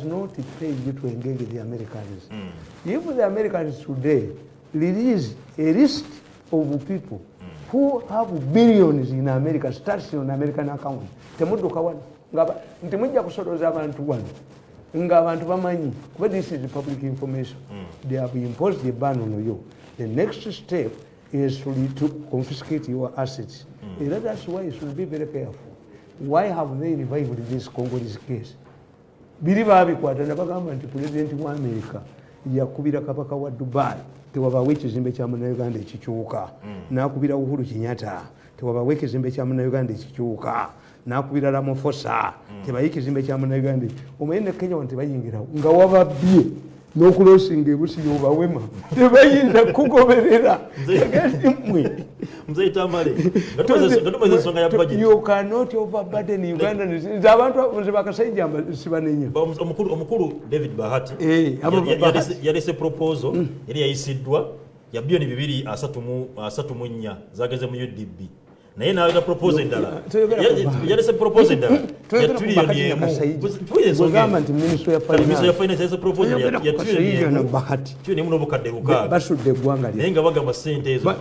not pay you to engage with the Americans. If the Americans today release a list of people who have billions in America, starts on American account, temudduka one. Ntimujja kusoloza abantu wano. Nga abantu bamanyi, but this is public information. They have imposed the ban on you. The next step is to confiscate your assets. And that's why you should be very careful. Why have they revived this Congolese case? Biliba abikwata nabagamba nti President wa America yakubira kabaka wa Dubai tewabawe ekizimbe kya Munnayuganda ekikyuka, n'akubira Uhuru Kenyatta tewabawe ekizimbe kya Munnayuganda ekikyuka, n'akubira Ramaphosa tebaye ekizimbe kya Munnayuganda. Omanyi ne Kenya wanti bayingira nga wababbye n'okulosinga ebusi y'obawema tebayinza kugoberera. Mzee Tamale, you cannot overburden Uganda. Abantu nze Kasayijja sibanenya. Omukulu David Bahati yalese proposal yali yayisiddwa ya bilioni 234 zageze mu UDB. Naye nawe proposal endala yalese proposal endala ya trillioni emu gamba nti Ministry ya Finance yalese proposal ya trillioni emu Bahati trillioni emu n'obukadde 6 basudde eggwanga naye nga bagamba ssente ezo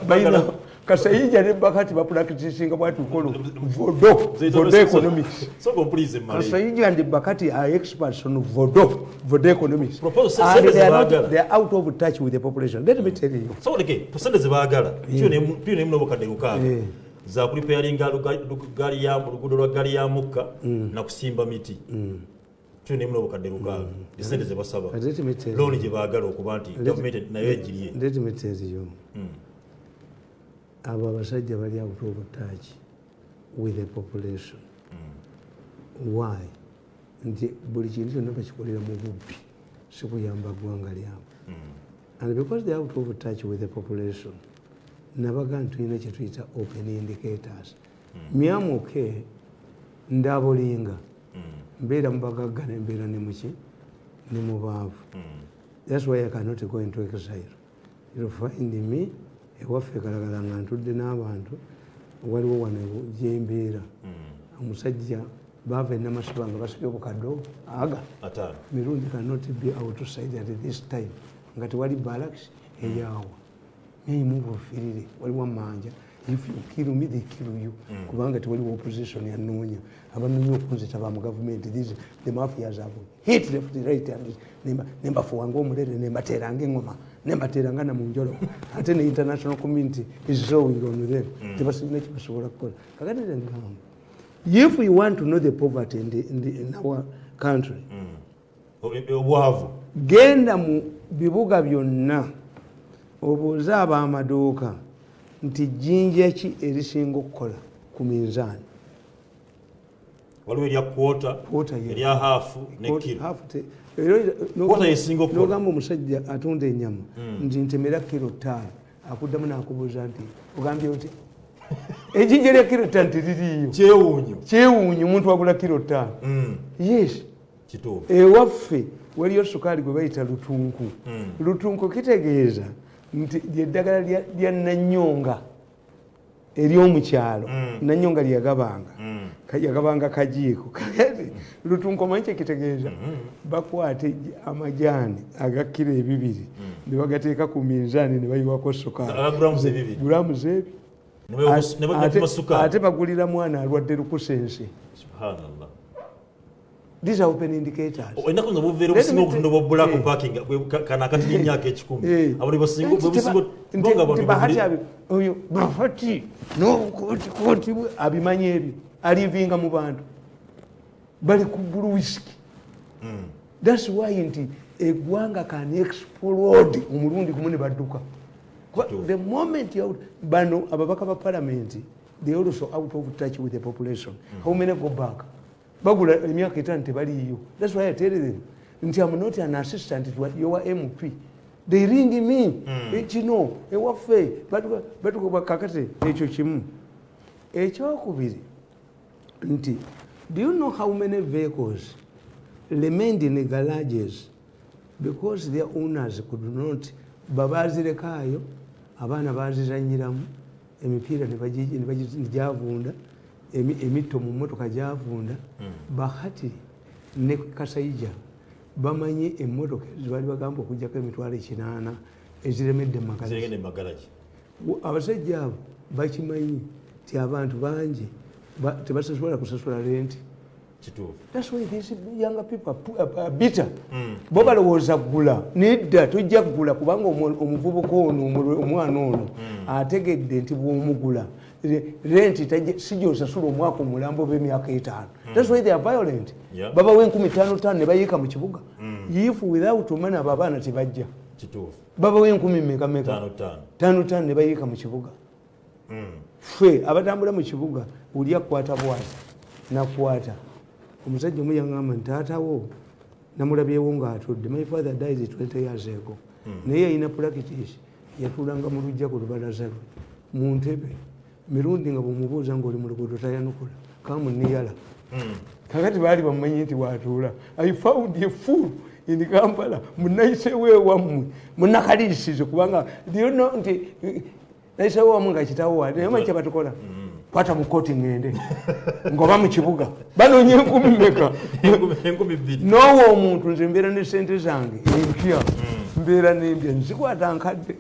Kasayijja ne Bahati bapracticing bwatu kono vodo economics. So please Mali Kasayijja and Bahati are experts on vodo economics. And they are out of touch with the population. Let me tell you. So okay, tusende zibagala trillioni emu n'obukadde 6 za kulipearinga lugali ya lugudo lwa gali ya mukka na kusimba miti tune mno bukadde lukaga isente ze basaba loan je baagala okuba nti government nayo ejiriye. Let me tell you, abo abasajja bali out of touch with the population. Why? Nti buli kintu kyonna bakikolera mu bubbi sikuyamba ggwanga lyabo. And because they are out of touch with the population, nabaga ntulina kye tuyita open indicators. Myamuke ndabolinga mbeera mu bagagga ne mbeera ne muki ne mu baavu. That's why I cannot go into exile. You'll find me ewaffe kalagala nga ntudde n'abantu waliwo wano gye mbeera omusajja baava e Namasaba nga basibye obukadde aga Mirundi cannot be outside at this time nga tewali barracks eyaawa. Muvufirire waliwo manja. If you kill me, they kill you. Kubanga tewaliwo opposition yanoonya abanoonya okunzita ba mu government. The mafias have hit left right and nembafuwanga omulere nembateeranga engoma nembateeranga na mu njolo ate ne international community is showing on them. Tebasilina kye basobola kukola. Kakati ngamba, if we want to know the poverty in our country, genda mu bibuga byonna obuuze ab'amaduuka nti jjinja ki erisinga okukola ku minzaani. Waliwo erya kwota erya haafu ne kilo. N'ogamba omusajja atunda ennyama nti ntemera kilo 5 akuddamu n'akubuuza nti ogambye oti ejjinja erya kilo 5 teririiyo. Kyewuunyo omuntu wagula kilo 5. Yes, ewaffe waliyo sukaali gwe bayita lutunku. Lutunku kitegeeza nti lyeddagala lya nanyonga ery'omukyalo. Nanyonga yagabanga kajiiko. Lutunku manyi kyekitegeeza, bakwata amajaani aga kilo 2 ne bagateeka ku minzaani ne bayiwako sukaali gulamuzi ebyo ate bagulira mwana alwadde lukusense. Subhanallah. These are open indicators. Enako nga buveera obusinga okutunda obwa black parking kana akati n'emyaka 10 abuli basinga Bahati oyo Bahati n'obukooti abimanyi ebyo alivinga mu bantu bali ku blue whisky That's why nti eggwanga can explode omulundi kumune badduka. The moment you bano ababaka ba parliament, they also out of touch with the population. How many go back? Bagula emyaka etano tebaliyo. That's why I tell them nti I'm not an assistant to your MP. They ring me. You know, ewaffe batuko kakate ekyo kimu. Ekyokubiri nti, do you know how many vehicles remained in the garages because their owners could not babazirekayo abaana bazizanyiramu emipiira nebagijavunda emitto mu mmotoka javunda. Bahati ne Kasayijja bamanyi emmotoka ezibali bagamba okujjako emitwalo 8 eziremedde mu magalaji. Abasajja abo bakimanyi ti abantu bangi tebasasobola kusasula renti. That's why these younger people are bitter. Bo balowooza ggula nedda tojja kugula kubanga omuvubuka ono omwana ono ategedde nti bw'omugula renti sijosasula omwaka omulambo b'emyaka 5. That's why they are violent. Babawa 15,000 ne bayiika mu kibuga. If without money abo abaana tebajja. Babawa 5,000 ne bayiika mu kibuga. Ffe abatambula mu kibuga oli akwata bwati nakwata. Omusajja omu yangamba nti taatawo namulabyewo ng'atudde. My father died 20 years ago. Naye yalina practice yatuulanga mu lujja ku lubalaza lwe mu ntebe. Mirundi nga bw'omubuuza ng'oli mu luguudo tayanukula kamuniyala. Kakati baali bamumanyi nti waatuula. I found a fool in Kampala munayisewo ewammwe munakalisize kubanga nti nayisewo wammwe nga kitawo wali naye manyi kyebatukola kwata mu kooti ngende ngoba mu kibuga banoonya 10,000 meka n'owa omuntu nze mbeera ne sente zange empya mbeera n'empya nzikwata nkadde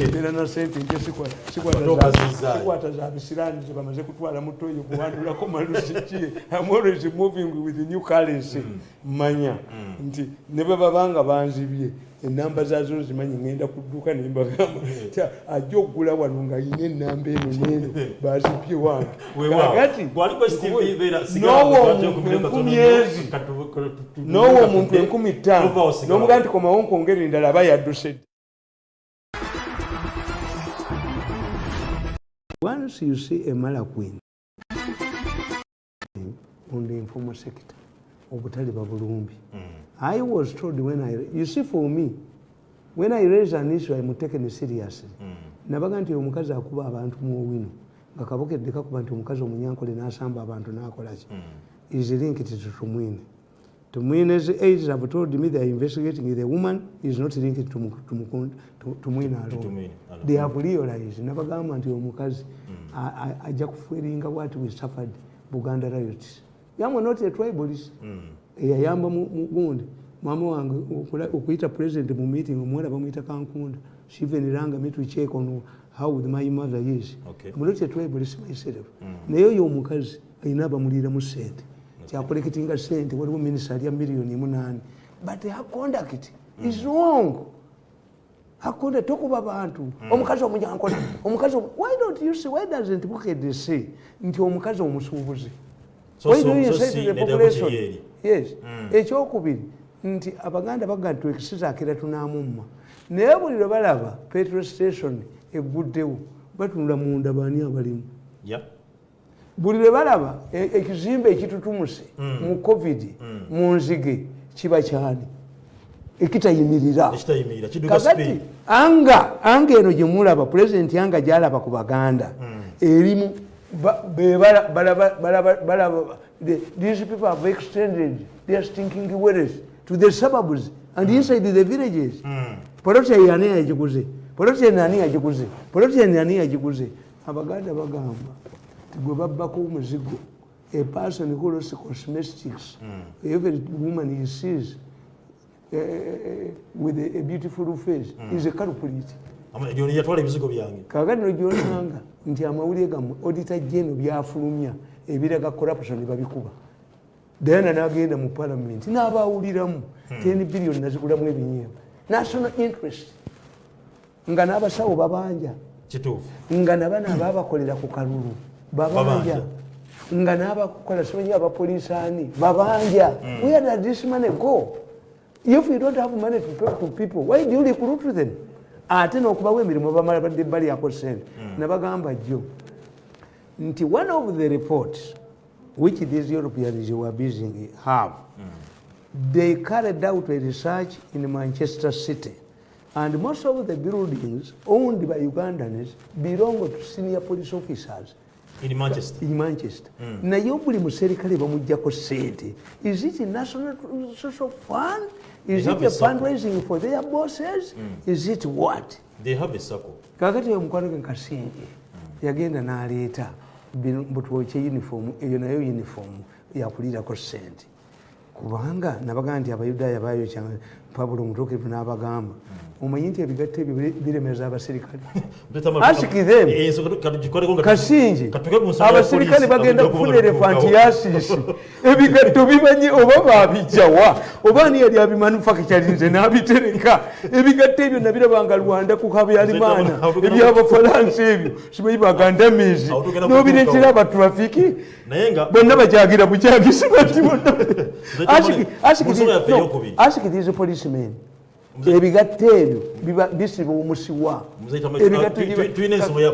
mbeera na sente empya sikwata za bisiraani ze bamaze kutwala mu toyo kuwandulako malusi ki. I'm always moving with new currency. Manya nti ne bwe babanga banzibye enamba zazo zimanyi ngenda kudduka ne mbagamba ajja okugula wano nga yina enamba eno n'eno bazipye wange. N'owo omuntu 15,000 n'omugaa nti komawo nkwongera endala aba yadduse. Once you see a Mala Queen on the informal sector, obutali babulumbi. I was told you see, for me, when I raise an issue, I'm taken seriously. Nabaga nti omukazi akuba abantu mu wino nga kabokedde kakuba nti omukazi omunyankole n'asamba abantu n'akolaki is linked to Tumwine. Tumwine's aides have told me they are investigating the woman is not linked to Tumwine alone. They have realized nabagamba nti omukazi ajja kufueringa what we suffered Buganda riots. Yamwe not a tribalist. Eyayamba mu gundi mama wange okuyita president mu meeting omwana bamuyita Kankunda. She even rang me to check on how my mother is. I'm not a tribalist myself. Naye oyo omukazi ayina abamulira mu sente kyakoleketinga sente waliwo minisita alya $8,000,000 but her conduct is wrong. Her conduct tokuba bantu omukazi omunyankole omukazi why don't you say why doesn't Bukede say nti omukazi omusuubuzi? Why do you say to the population? Yes. Ekyokubiri nti abaganda baga twekisizaakira tunaamumma naye buli lwe balaba petrol station eguddewo batunula munda baani abalimu. Buli lwe balaba ekizimbe ekitutumuse mu covid mu nzige kiba kyani ekitayimirira. Kakati anga eno gye mulaba pulezidenti anga gyalaba ku baganda erimu these people have extended their stinking wells to the suburbs and inside the villages. Poloti yani yagiguze, poloti nani yagiguze, poloti nani yagiguze. Abaganda bagamba gwe babbako omuzigo. A person who lost cosmetics, every woman he sees with a beautiful face is a culprit. Kakati nogyonanga nti amawulire gammwe auditor general byafulumya ebiraga corruption babikuba. Diana n'agenda mu parliament n'abawuliramu 10 billion nazigulamu ebinyeebwa. National interest nga n'abasawo babanja nga nabana ababakolera ku kalulu babanja nga n'abakola simanyi abapolisaani babanja. Where does this money go? If you don't have money to pay to people, why do you recruit them? Ate n'okubawa emirimu bamala badde balyako ssente. Nabagamba jjo nti one of the reports which these Europeans were busy have, they carried out a research in Manchester City, and most of the buildings owned by Ugandans belong to senior police officers. In Manchester? In Manchester. Naye buli muserikale bamuggyako ssente. Is it a national social fund? Is it a fundraising for their bosses? Is it what? They have a circle. Kakati omukwano gwe Kasayijja yagenda n'aleeta butwokye uniform, eyo nayo uniform yakulirako ssente. Kubanga nabaga nti Abayudaaya baayokya Pawulo omutuukirivu n'abagamba omanyi nti ebigatto ebyo biremeza abaserikale. Ask them. Kasayijja abaserikale bagenda kufuna elefantiyasis. Ebigatto bimanyi oba baabijjawa oba ani yali abimanufacturinze n'abitereka. Ebigatto ebyo nabirabanga Rwanda ku Habyarimana ebyabafalansa ebyo simanyi bagandamizi n'obireetera abatrafiki bonna bajagira bujagisi bati bonna. Ask these policemen. Ebigatto ebyo bisiba omusiwa.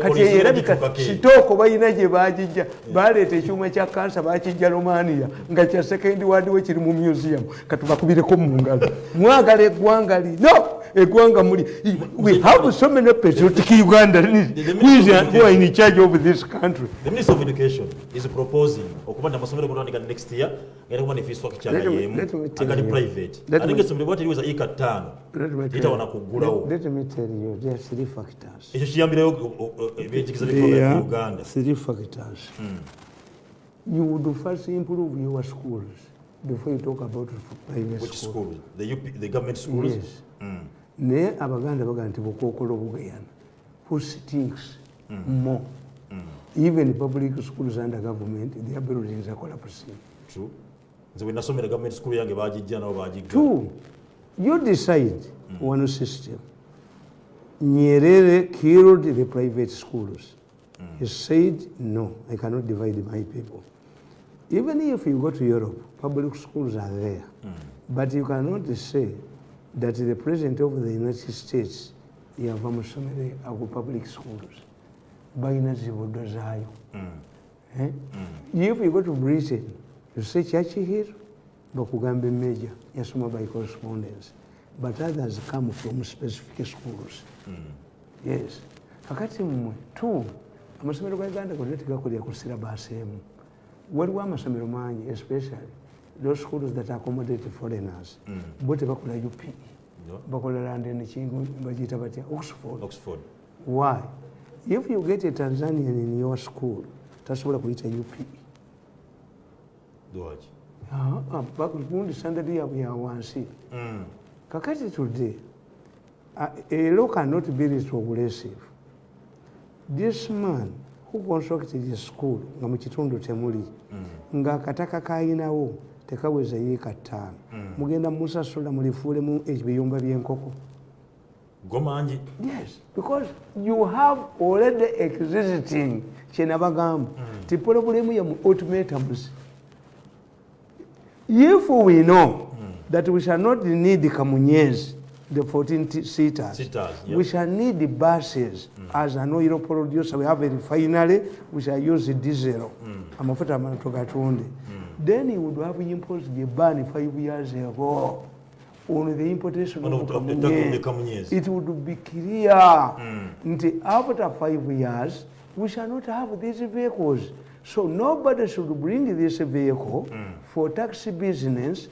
Kati erabika sitooko balina gye baagijja baleeta ekyuma kya kansa baakijja Romania nga kya second world we kiri mu museum katubakubireko mu ngalo. Mwagala eggwanga lino eggwanga muli. We have so many patriotic Ugandans who are in charge of this country. The Minister of Education is proposing okubanda amasomero gotandika next year era kuba nefiswa kikyala yemu akali private. I think it's what it was ika 5. Let me tell you, there are 3 factors. There are 3 factors. You would first improve your schools before you talk about private schools. Which schools? The government schools? Yes. Ne abaganda baganti bukokolo bugayana. Who stinks more? Even public schools under government, their buildings are collapsing. True. So we nasomera government school yange bajijja nabo bajigga. 2. You decide one system. Nyerere killed the private schools. He said, no, I cannot divide my people. Even if you go to Europe, public schools are there. But you cannot say that the President of the United States yava musomere ago public schools. Bayina zibodo zaayo. If you go to Britain, you say Churchill here, bakugambe major, yasoma by correspondence. But others come from specific schools. Yes. Kakati mmwe 2, amasomero ga Uganda gonna tegakolera ku syllabus emu. Waliwo amasomero mangi, especially those schools that accommodate foreigners. Bo tebakola UP. Bakola London Chingu bajita batya Oxford. Why? If you get a Tanzanian in your school, tasobola kuyita UP. Doaji. Bakundi standard yaabwe ya wansi. Kakati today, a law cannot be retrogressive. This man who constructed his school, nga mu kitundu temuli, nga akataka kayinawo tekaweza yeeka 5, mugenda musasula mulifuulemu ebiyumba by'enkoko. Gomanji. Yes, because you have already existing kyenabagamba ti problemu ya mu ultimatums. If we know that we shall not need the Kamunyes, the 14-seaters, we shall need the buses as an oil producer. We have a refinery, we shall use the diesel. Then you would have imposed the ban 5 years ago on the importation of the Kamunyes. It would be clear that after 5 years, we shall not have these vehicles. So nobody should bring this vehicle for taxi business.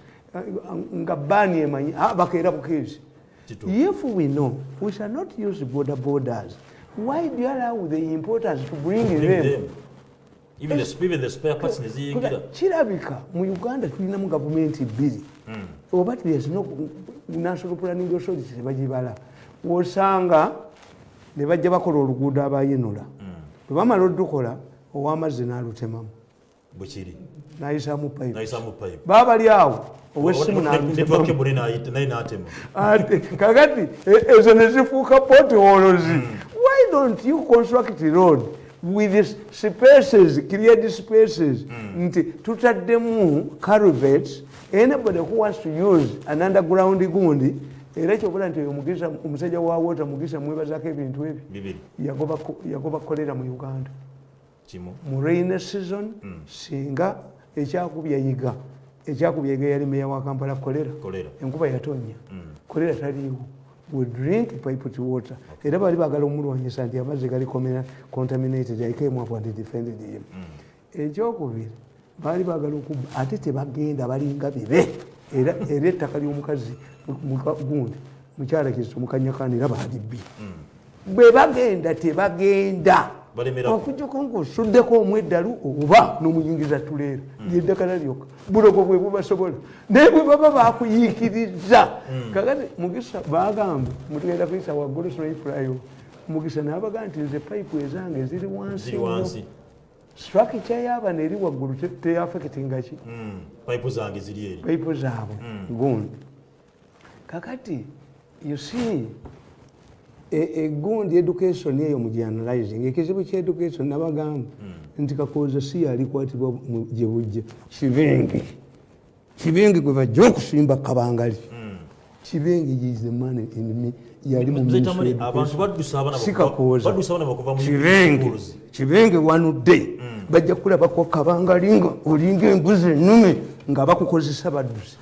If we know we shall not use borders, why do you allow the importers to bring them? Even the spare parts is Chirabika, mu Uganda tulinamu government bill. But there's no national planning authority bagibala. Wosanga ne bajja bakola oluguudo abayinula. Bwe bamala oddukola ow'amazzi n'alutemamu. Bwekiri. Nayisamu pipe. Baabali awo ow'essimu n'alutemamu. Kakati ezo ne zifuuka potholes. Why don't you construct the road with spaces, create spaces. Tutademu caravans. Anybody who wants to use an underground gundi, ekyokola nti omugisha omusajja wa water mugisha mwebazaako ebintu ebyo yagoba kolera mu Uganda mu rain season singa ekyakubya yiga yali meya wa Kampala kolera enkuba yatonya kolera taliiwo we drink piped water era bali bagala omulwanyisa nti amazzi gali contaminated. I came up and defended him. Ekyokubiri bali bagala okubba ate tebagenda balinga bibe era ettaka ly'omukazi gundi mukyala Kizito mukanyakanira baadibbi bwe bagenda tebagenda okujjako ng'osuddeko omweddalu oba n'omuyingiza tuleera lyeddagala lyokka bulogo bwe bubasobola naye bwe baba bakuyiikiriza kakati Mugisa bagamba mutugenda kuyisa waggulu soifulayo Mugisa n'abaga nti nze payipu ezange ziri wansi structure y'abana eri waggulu teyafekitinga ki payipu zange ziri eri payipu zaabwe gundi kakati you see gundi education eyo mu generalizing ekizibu kya education nabagamba nti Kakooza si yalikwatibwa gye bujja Kibengi gwe bajja okusimba Kabangali Kibengi is the man in me yali mu abantu baddusa abana bakuva mu Kibengi wanudde bajja kulabako Kabangali nga olinga embuzi ennume nga bakukozesa baddusi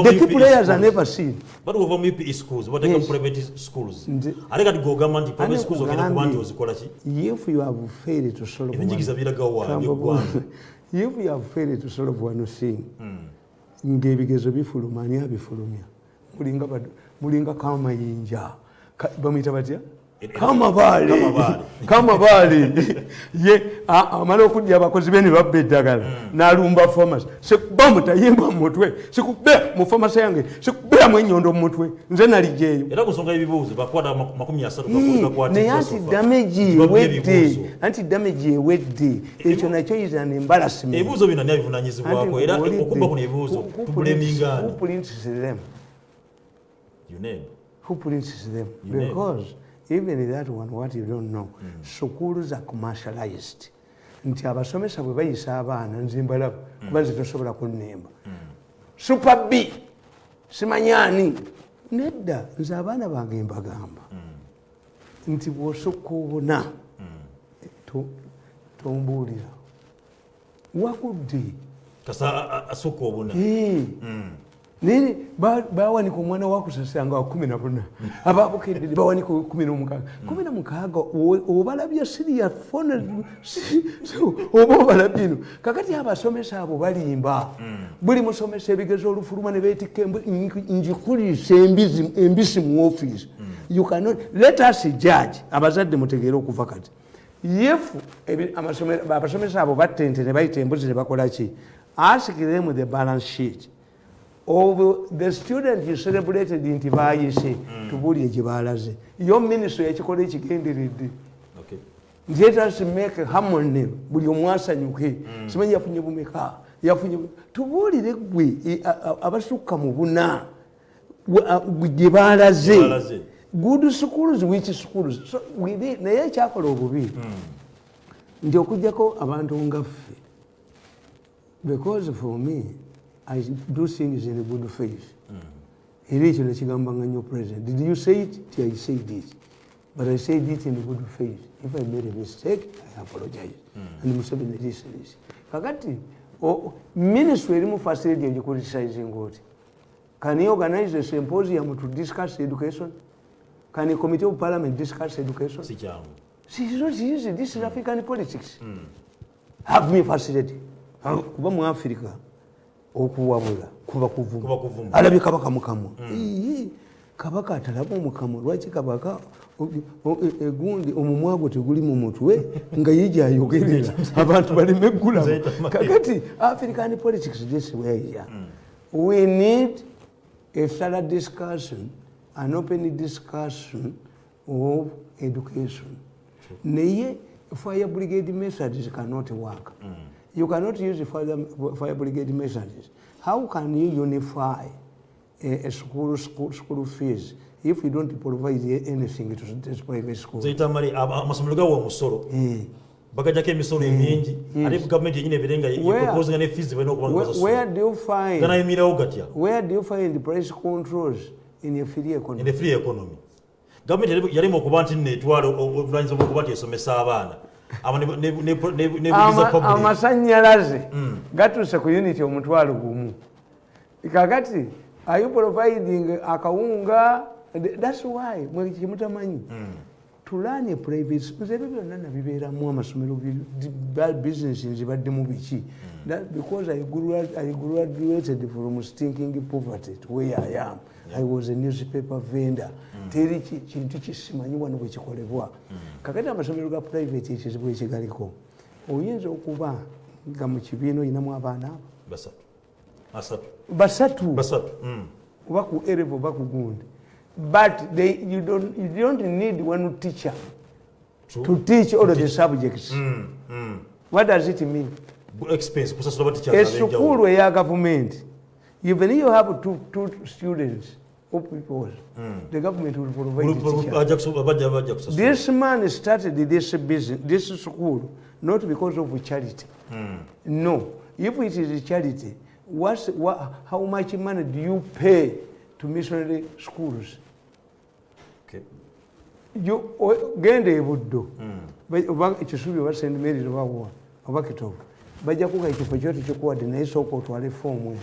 the two players are never seen but over UPE schools what are private schools are got go government private schools okenda kubandi ozikola ki if you have failed to solve ebijigiza biragawa if you have failed to solve one thing ngebigezo bifulumanya bifulumya mulinga kama yinja bamita batya kama bali ye amalo kujja abakozi bene babbe eddagala nalumba farmers sekubamuta yemba mutwe sekube mu farmers yange sekube mu enyondo mutwe nze nalijeyo era kusonga ebibuuzo bakwata 30 bakwata ne anti damage ewedde ekyo nakyo is an embarrassment ebibuuzo bino nabivunanyizibwako era okuba kuno ebibuuzo tubulemingana who prints them you name who prints them because even that one, what you don't know, schools are commercialized. Nti abasomesa bwe bayisa abaana nzimbalaba kuba nze tosobola kunnemba super B simanyani nedda nze abaana bange mbagamba nti bw'osukka obuna tombuulira wakudde kasa asukka obuna nini bawanika omwana wakusasanga wa 14 ababukedde bawanika 16 obalabye serious phone oba obalabye ino kakati abasomesa abo balimba buli musomesa ebigezo olufuluma ne beetikka njikulisa embisi mu office you cannot let us judge abazadde mutegeera okuva kati yefu abasomesa abo battente ne bayita embuzi ne bakola ki ask them the balance sheet of the student you celebrated nti bayise tubulye gye baalaze yo ministry ekikola ekigenderedde let us make harmony buli omwasanyuke simanyi yafunye bumeka yafunye tubulire gwe abasukka mu buna gye baalaze good schools which schools so naye ekyakola obubi nti okujjako abantu ngaffe because for me I do things in a good faith. Ekyo nekigambanga nnyo president. Did you say it? I said it. But I said it in good faith. If I made a mistake, I apologize. And Museveni listens. Kakati, ministry erimu facility of criticizing what? Can he organize a symposium to discuss education? Can a committee of parliament discuss education? See, it's not easy. This is African politics. Have me facility. Kuba mu Africa. Okuwabula kuba kuvuma alabi kabaka mukamwa kabaka atalaba omukamwa lwaki kabaka egundi omumwago teguli mu mutwe nga yija ayogerera abantu balime gula kakati African politics this way we need a thorough discussion an open discussion of education naye fire brigade methods cannot work. You cannot use fire brigade messages. How can you unify a school fees if you don't provide anything to the private school. Tamale amasomero gawo omusolo. Bagajako emisolo emingi ate government yenyine ebirenga proposing ne fees beno kubanga basosola. Where do you find Gana yimirawo gatya? Where do you find the price controls in a free economy? In a free economy. Government yalimo okuba nti netwalo obuvanyizibwa okuba esomesa abaana. Amasanyalaze gatuse ku unit omutwalo gumu. Kakati are you providing akawunga? That's why mwe kimutamanyi. To learn a private school, everyone bibera mu amasomero business nzibadde mu biki. That because I graduated from stinking poverty to where I am. I was a newspaper vendor. Teri kintu kisimanyi wano bwe kikolebwa. Kakati amasomero ga private ekizibu ekigaliko. Oyinza okuba nga mu kibiino inamu abaana basatu. Oba ku erevo oba ku gundi. But you don't need one teacher to teach all of the subjects. What does it mean? Expense. A school ya government, even if you have two students or people, the government will provide the teacher. This man started this school not because of charity. No. If it is charity, how much money do you pay to missionary schools? You gende buddo oba ekisubi oba St. Mary's oba Kitovu bajja kuga ekifo kyote kikuwadde naye sooka otwale foomu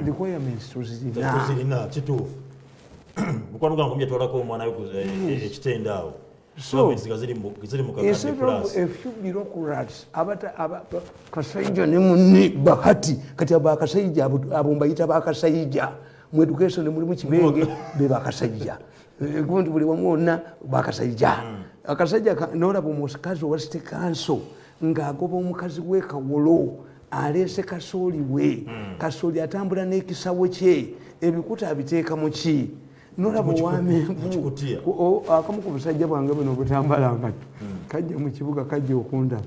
requirements tuzirina kituufu mukwano gwange omuyatwalako omwana ekitende awo instead of a few bureaucrats Kasayijja ne munne Bahati kati aba Kasayijja abo mbayita ba Kasayijja mu education mulimu kibenge be ba Kasayijja Gundi buli wamwona bakasajja. Akasajja n'olaba omukazi wa City Council ng'agoba omukazi we Kawolo aleese kasooli we. Kasooli atambula n'ekisawo kye ebikuta abiteeka mu ki. N'olaba owamenvu akamu ku busajja bwange buno obutambala ngatto kajja mu kibuga kajja okundaba.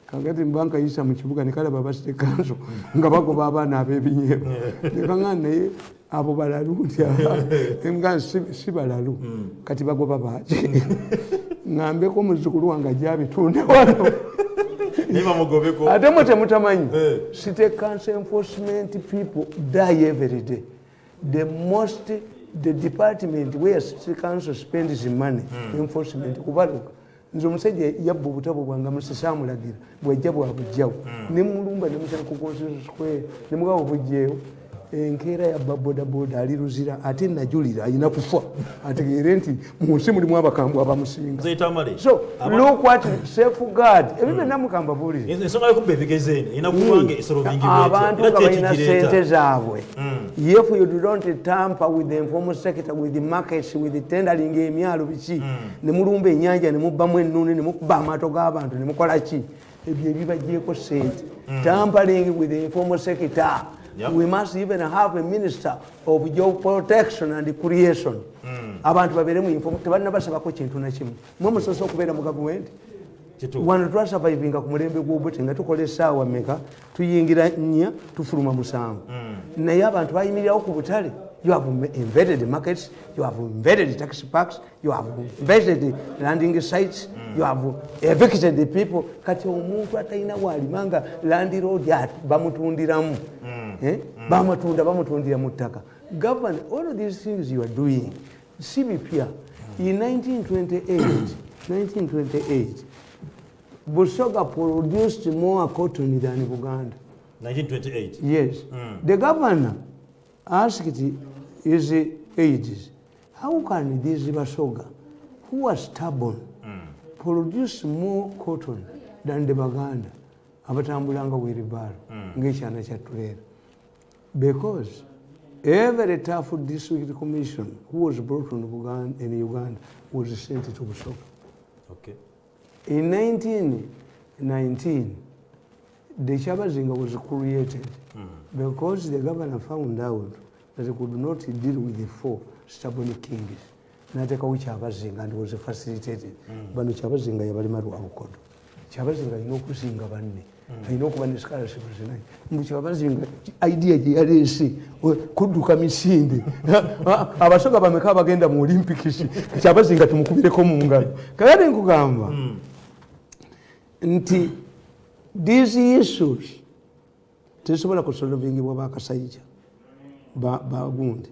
Kagati mbanka yisa mu kibuga ne kalaba ba City Council nga bagoba abaana ab'ebinyeebwa. Ne kaŋŋaana naye abo balalu nga si balalu kati bagoba baaki ngambeko omuzukulu wange ajabitunda wano ate mwe temutamanyi City Council enforcement people die every day. The department where City Council spends money enforcement kubaluka nze omusajja yabba obutabo bwange musisaamulagira bwajja bwabujjawo ne mulumba ne musana ku Constitution Square ne mugawo bujjeewo enkeera ya bodaboda ali luzira ate najulira alina kufa ategeere nti mu nsi mulimu abakambwe abamusinga. So look what safeguard ebyo namukamba bulire ensonga y'okubba ebigezeeni erina kubanga esolo bingi abantu nga balina ssente zaabwe. If you don't tamper with the informal sector, with the markets, with the tendering emyalo biki ne mulumba ennyanja ne mubbamu ennuuni ne mukuba amaato g'abantu ne mukola ki ebyo ebibaggyeko ssente. Tampering with the informal sector. We must even have a minister of job protection and creation. Abantu babere mu inform tebalina basabako kintu na kimu. Mwe musoso okubeera mu government. Wano twasurvivinga ku mulembe gw'obuti nga tukola essaawa mmeka tuyingira nnya tufuluma musanvu. Naye abantu bayimirirawo ku butale. You have invaded markets, you have invaded taxi parks, you have invaded landing sites, you have evicted the people. Kati omuntu atalina walimanga landlord bamutundiramu. Bamutundira mu ttaka. Government, all of these things you are doing, CBP, in 1928, Busoga produced more cotton than Uganda. 1928? Yes. The governor asked his aides, how can this Busoga, who was stubborn, produce more cotton than the Baganda? Abatambulanga wheelbarrow. Ng'ekyana kyatulera. Because every tough district commission who was brought from Uganda was sent to Busoga. Okay. In 1919, the Chabazinga was created because the governor found out that he could not deal with the four stubborn kings. Natekawo Chabazinga and was facilitated. Bano Chabazinga yabali maru abukodo. Chabazinga yino okusinga banne. alina okuba ne scholarship zinayi mukyabazinga idea gye yaleese kudduka misinde abasoga bameka bagenda mu olympics kyabazinga tumukubireko mu ngalo kagade nkugamba nti these issues tezisobola kusolvingibwa bakasayija bagundi.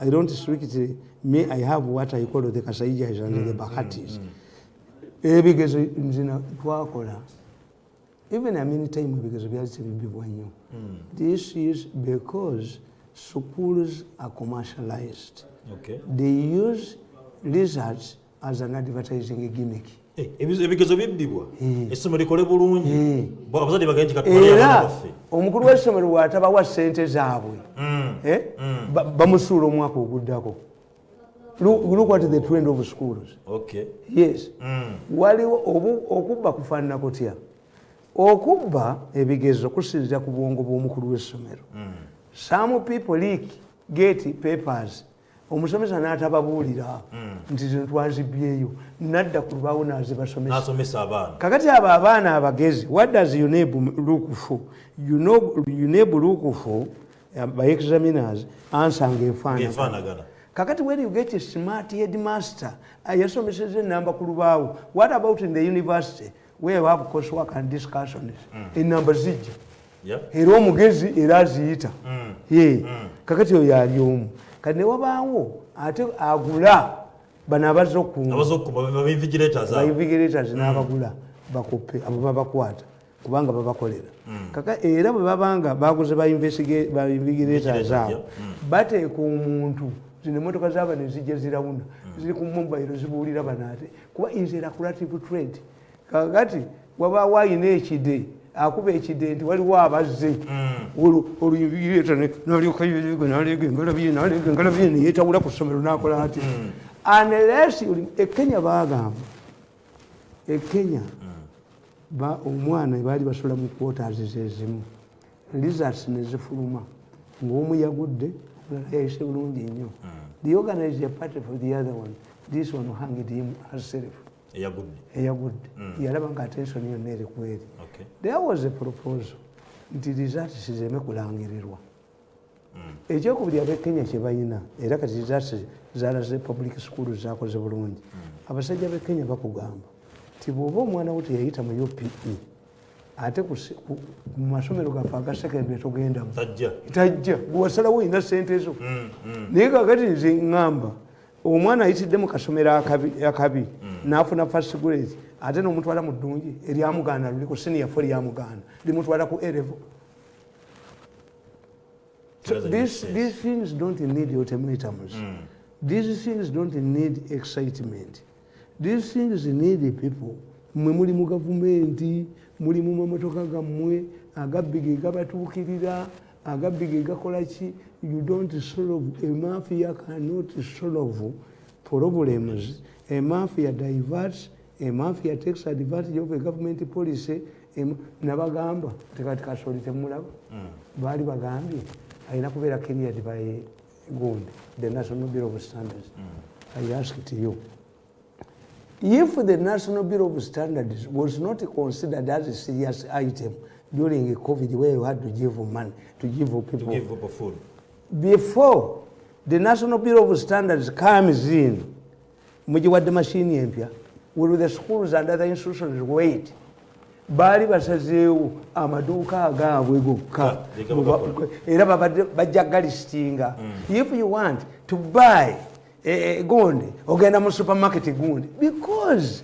I don't strictly me. I have what I call the Kasayijjas and the Bahatis. Because nzina twakola even a many time because we are still BOBIWINE. This is because schools are commercialized. Okay. They use research as an advertising gimmick. Because bibbibwa essomero likole bulungi abazadde bagende katwalira abaana baffe omukulu w'essomero bw'atabawa ssente zaabwe bamusuula omwaka oguddako. Look at the trend of schools. Okay. Yes. Waliwo okubba kufaanana kutya okubba ebigezo kusinziira ku bwongo bw'omukulu w'essomero. Some people get papers omusomesa n'atababuulira nti zino twazibyeyo nadda ku lubaawo n'azibasomesa abaana. Kakati abo abaana abagezi what does UNEB look for? UNEB look for by examiners ansanga enfaanagana. Kakati when you get a smart headmaster yasomeseza enamba ku lubaawo, what about in the university where you have coursework and discussions? Enamba zijja era omugezi era aziyita. Kakati oyo ali omu kati ne wabaawo ate agula bano abazze okubainvigilators n'abagula bakuppe abo babakwata kubanga babakolera. Kaka era bwe babanga baguze bainvigilators abo bateeka omuntu zino emmotoka zaaba ne zijja zirawuna ziri ku mobile zibuulira bano ate kuba interactive trade. Kakati wabaawo ayina ekide akuba ekide nti waliwo abazze oluyinvigireeta nalyoka engalabiye neyetawula ku ssomero nakola ati unless ekenya bagamba ekenya omwana baali basola mu quarters ezimu results nezifuluma ng'omu yagudde omulala yayise bulungi nnyo. The organizer party for the other one, this one hanged him herself. Eyagudde yalaba nga attention yonna eri kweri. There was a proposal nti results zireme kulangirirwa. Ekyokubiri ab'ekenya kye balina era kati results zalaze public schools zakoze bulungi. Abasajja b'ekenya bakugamba nti bw'oba omwana wo teyayita mu UPE ate mu masomero gaffe aga secondary togendamu tajja bwewasalawo olina ssente zo. Naye kakati nze ŋŋamba omwana ayitidde mu kasomero akabi n'afuna first grade ate n'omutwala mu ddungi eryamugaana luli ku senior 4 lyamugaana limutwala ku A-level. These things don't need ultimatums. These things don't need excitement. These things need people. Mwe muli mu gavumenti muli mu mamotoka gammwe agabbi ge gabatuukirira agabbi ge gakola ki. You don't solve a mafia cannot solve problems. A mafia diverts, a mafia takes advantage of a government policy. Nabagamba tekati kasoli temulaba baali bagambye alina kubeera cleared by GUND, the National Bureau of Standards. I asked you, if the National Bureau of Standards was not considered as a serious item during COVID where you had to give money, to give people food, before the National Bureau of Standards comes in, mujiwadde machine empya, will the schools and other institutions wait? Baali basazeewo amaduuka agaabwe gokka era bajja galistinga. If you want to buy gundi ogenda mu supermarket gundi because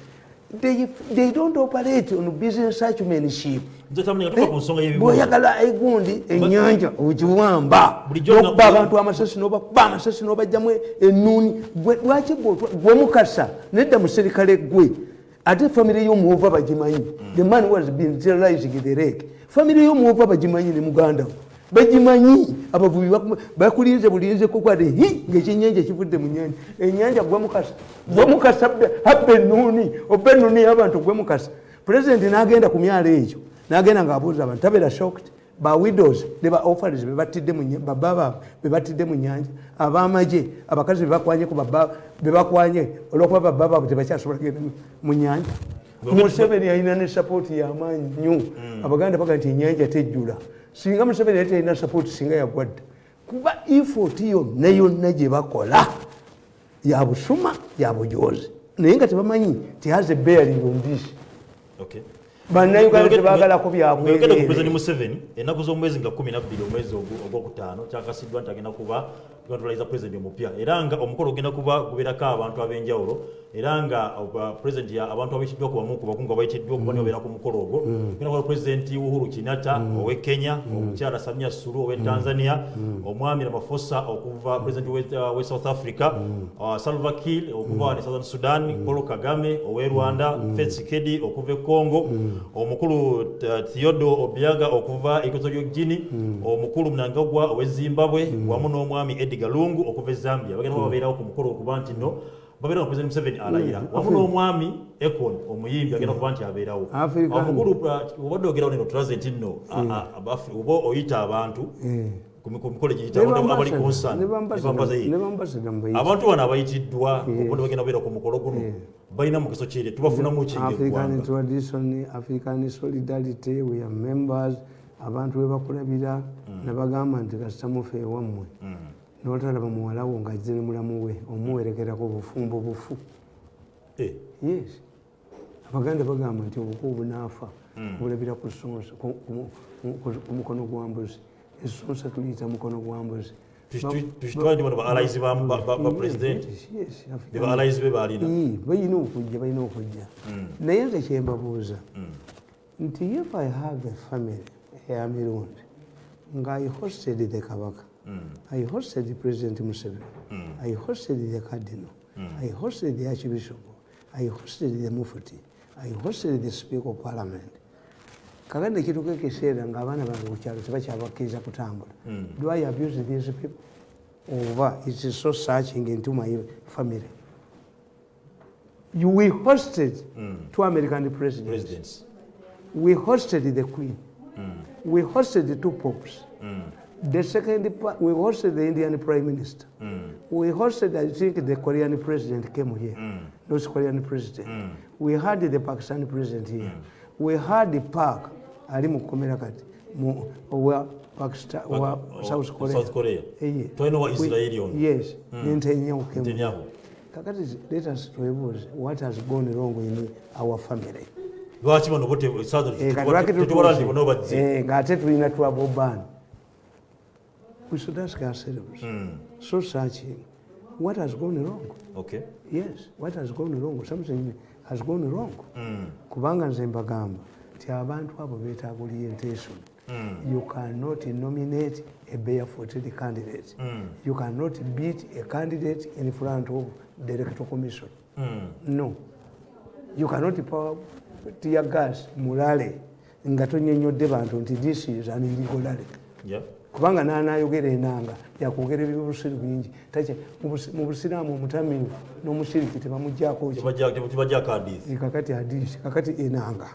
they don't operate on business acumenship. Bw'oyagala egundi ennyanja ogiwamba n'okuba abantu amasasi n'obakuba amasasi n'obajjamu ennuuni lwaki gwe mukasa nedda muserikale gwe ate family y'omuwova bagimanyi. The man was being terrorizing the wreck. Family y'omuwova bagimanyi ne muganda bagimanyi abavubi bakulinze bulinze kukwate ng'ekyennyanja kivudde mu nnyanja ennyanja gwe mukasa habba ennuuni obba ennuuni y'abantu gwe mukasa. President n'agenda ku myalo egyo n'agenda ng'abuuza abantu tabeera shocked ba widows ne ba orphans be battidde mu baba baabwe be battidde mu nnyanja ab'amagye abakazi be bakwanye ku baba be bakwanye olw'okuba baba baabwe tebakyasobola kugenda mu nnyanja. Museveni alina ne support y'amaanyi nnyo abaganda baga nti ennyanja tejjula singa Museveni yali talina support singa yagwadde kuba effort yonna yonna gye bakola ya busuma ya bujozi naye nga tebamanyi tihaze bearing on this. Bannayuganda tebaagalako byabwereere. President Museveni ennaku z'omwezi nga 12 omwezi ogwokutaano kyakasiddwa nti agenda kuba gatuliza president omupya era nga omukolo ogenda kuba gubeerako abantu ab'enjawulo era nga president abantu abayitiddwa ku bamu ku bakungu abayitiddwa okuba nibo beera ku mukolo ogwo genda kuba president Uhuru Kenyatta ow'e Kenya, omukyala Samia Suluhu ow'e Tanzania, omwami Ramaphosa okuva president w'e South Africa, Salva Kiir okuva ne Southern Sudan, Paul Kagame ow'e Rwanda, Tshisekedi okuva e Congo, omukulu Theodore Obiaga okuva Equatorial Guinea, omukulu Mnangagwa ow'e Zimbabwe wamu n'omwami Edgar Lungu okuva e Zambia bagenda babeerawo ku mukolo okuba nti no babeera President Museveni alayira wamu n'omwami Ekon omuyimbi agenda kuba nti abeerawo omukulu obadde ogerawo neno tulaze nti nno oba oyita abantu ku mikolo abali concern abantu bano abayitiddwa obadde bagenda babeera ku mukolo guno balina mugaso ki tubafunamu ki African tradition, African solidarity, we are members. Abantu we bakulabira ne bagamba nti kasita mufe wammwe n'otalaba muwalawo ng'azze ne mulamu we omuwerekerako obufumbo bufu. Yes, abaganda bagamba nti obuku bunaafa bulabira ku ssonsa ku mukono gwa mbuzi, essonsa tuliyita mukono gwa mbuzi. Tushitwali bano ba-allies ba president ba-allies be balina balina okujja naye nze kye mbabuuza nti if I have a family ya Mirundi nga I hosted the Kabaka, I hosted the President Museveni, I hosted the Cardinal, I hosted the Archbishop, I hosted the Mufti, I hosted the Speaker of Parliament. Kakande kituko ekiseera ng'abaana bange ku kyalo tebakyabakkiriza kutambula. Do I abuse these people? Over it is so searching into my family. We hosted two American presidents. We hosted the Queen. We hosted the two popes. The second, we hosted the Indian Prime Minister. We hosted, I think, the Korean president came here. North Korean president. We had the Pakistani president here. We had the Park, Ali Mukomerakati, where Pakistan, South Korea. South Korea. Do I know what Israeli on? Yes. Netanyahu. Kakati, let us review what has gone wrong in our family. We should ask ourselves, so searching, what has gone wrong? Okay. Yes, what has gone wrong? Something has gone wrong. Kubanga nze mbagamba ti abantu abo beetaaga orientation. You cannot nominate a barefooted candidate. You cannot beat a candidate in front of the electoral commission. No. You cannot pour tear gas mulale nga tonyenyodde bantu nti this is an illegal rally. Kubanga n'anayogera enanga yakwogera eby'obusiru bingi tacha mu busiraamu omutamiivu n'omusiriki tebamuggyako kakati hadisi kakati enanga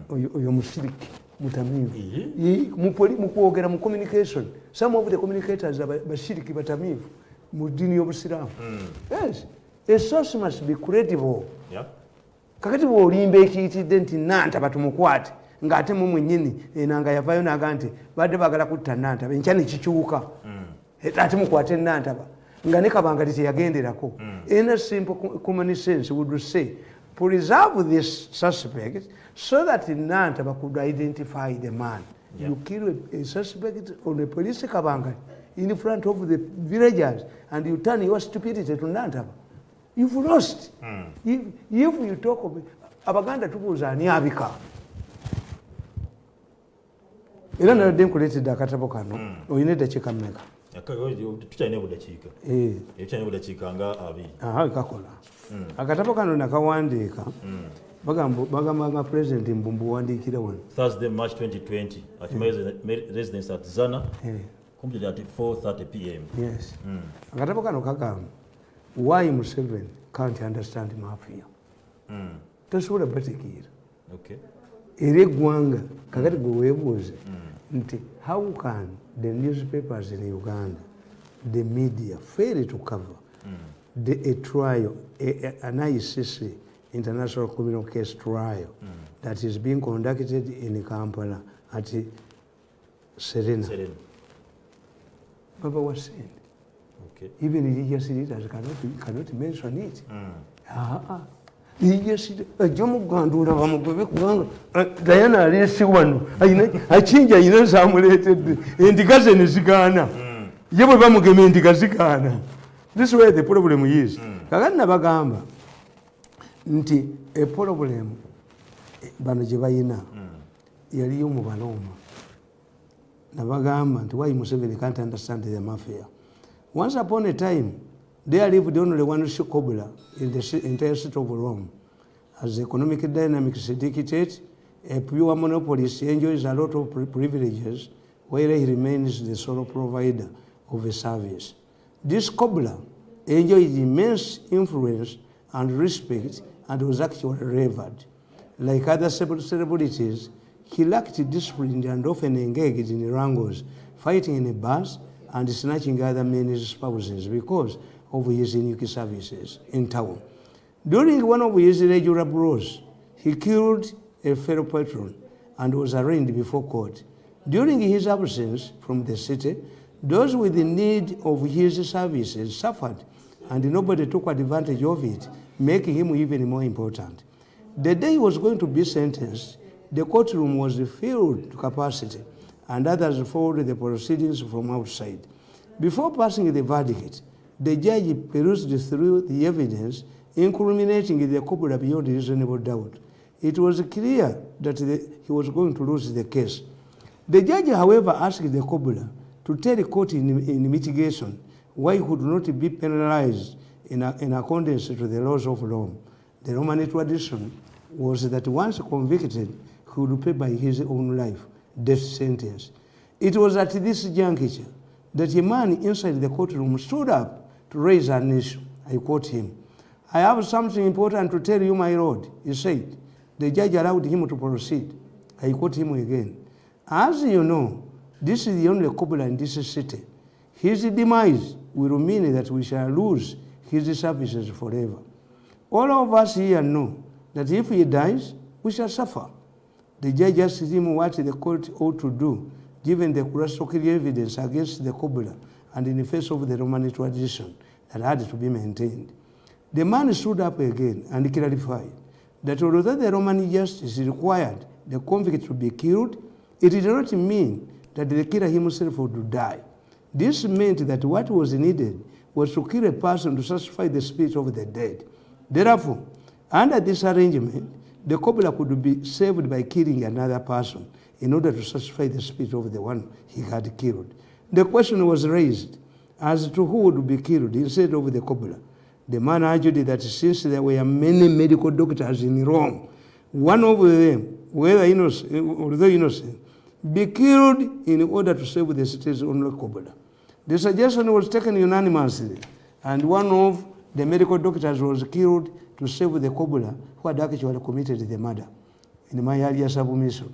oyo musiriki mutamiivu mu kwogera mu communication. Some of the communicators bashiriki batamiivu mu ddiini y'obusiraamu. Yes, a source must be credible. Kakati bw'olimba ekiyitidde nti nanta batumukwate ng'ate mu mwennyini enanga yavaayo n'aga nti badde baagala kutta nantaba enkya ne kikyuka ate mukwate nantaba nga ne Kabangali teyagenderako. In simple common sense would say preserve this suspect so that nantaba could identify the man. You kill a suspect on a police Kabangali in front of the villagers and you turn your stupidity to nantaba. You've lost. If you talk of abaganda tubuuza ani abika. Era nalwadde nkuleetedde akatabo kano olina eddakiika mmeka? Tukyalina budakiika. Tukyalina budakiika nga abiri. Kakola. Akatabo kano nakawandiika bagamba nga President Mbumbu wandiikira wano. Thursday, March 2020 at my residence at Zana, completed at 4:30 p.m. Yes. Akatabo kano kagamba why Museveni can't understand mafia. Tasobola bategeera. Okay. Era eggwanga kakati gwe weebuuze nti how can the newspapers in Uganda, the media fail to cover a trial, an ICC international criminal case trial that is being conducted in Kampala at Serena. Baba was saying, even religious leaders cannot mention it. Religious leaders, Diana Alessi one, I change in some related indication is Ghana. This is where the problem is. Kagana bagamba nti a problem bano gye bayina yaliyo mu Baloma nabagamba nti why Museveni can't understand the mafia. Once upon a time there lived only one Shikobula in the entire city of Rome. As the economic dynamics dictate, a pure monopolist enjoys a lot of privileges while he remains the sole provider of a service. This Kobula enjoyed immense influence and respect and was actually revered. Like other celebrities, he lacked discipline and often engaged in wrangles, fighting in bars and snatching other men's spouses because of his unique services in town. During one of his regular brawls, he killed a fellow patron and was arraigned before court. During his absence from the city, those with the need of his services suffered, and nobody took advantage of it, making him even more important. The day he was going to be sentenced, the courtroom was filled to capacity, and others followed the proceedings from outside. Before passing the verdict, the judge perused through the evidence, incriminating the Kobula beyond reasonable doubt. It was clear that he was going to lose the case. The judge, however, asked the Kobula to tell the court in mitigation why he could not be penalized in accordance to the laws of Rome. The Roman tradition was that once convicted, he would pay by his own life, death sentence. It was at this juncture that a man inside the courtroom stood up to raise an issue. I quote him, "I have something important to tell you, my lord," he said. The judge allowed him to proceed. I quote him again. "As you know, this is the only Kobula in this city. His demise will mean that we shall lose his services forever. All of us here know that if he dies, we shall suffer." The judge asked him what the court ought to do, given the crystal evidence against the Kobula and in the face of the Roman tradition that had to be maintained. The man stood up again and clarified that although the Roman justice required the convict to be killed, it did not mean that the killer himself would die. This meant that what was needed was to kill a person to satisfy the spirit of the dead. Therefore, under this arrangement, the Kobula could be saved by killing another person in order to satisfy the spirit of the one he had killed. The question was raised as to who would be killed instead of the Kobula. The man argued that since there were many medical doctors in Rome, one of them, whether innocent, although innocent, be killed in order to save the city's only Kobula. The suggestion was taken unanimously, and one of the medical doctors was killed to save the Kobula who had actually committed the murder, in my earlier submission.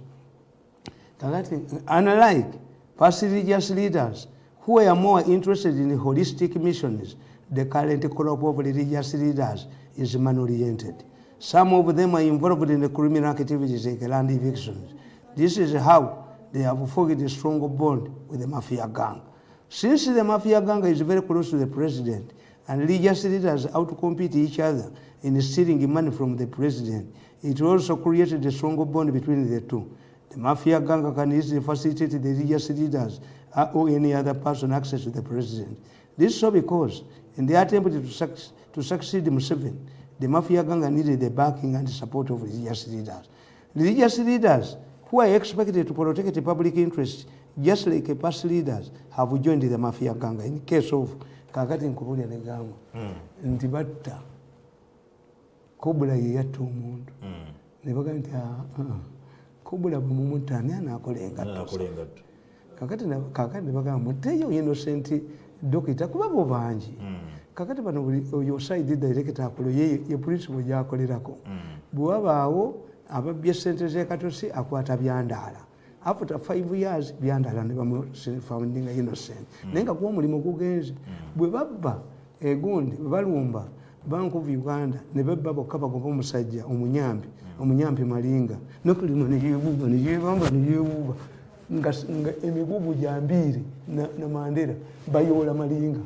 Unlike past religious leaders who were more interested in holistic missions, the current crop of religious leaders is man-oriented. Some of them are involved in the criminal activities like land evictions. This is how they have forged a strong bond with the mafia gang. Since the mafia gang is very close to the president and religious leaders outcompete each other in stealing money from the president, it also created a strong bond between the two. The mafia gang can easily facilitate the religious leaders or any other person access to the president. This is so because in the attempt to succeed Museveni, the mafia gang needed the backing and support of religious leaders. Religious leaders who are expected to protect the public interest, just like past leaders, have joined the mafia gang. In case of Kakati Nkubuli and Negama, Ntibata, Kobula yatta omuntu. Ne bagamba nti Kobula bwemumutani anaakola engatto. Kakati ne bagamba muteyo innocent dokita kuba bo bangi. Kakati bano oyo side director akolo ye principal gyakolerako. Bwe wabaawo ababbye ssente z'ekatosi akwata byandaala. After 5 years byandaala ne bamufoundinga innocent. Naye nga kuba omulimu gugenze. Bwe babba egundi balumba Bank of Uganda ne bebba bokka bagoba omusajja omunyampi malinga nokulima ne yebamba nga emigugu gyambiri na Mandela bayola malinga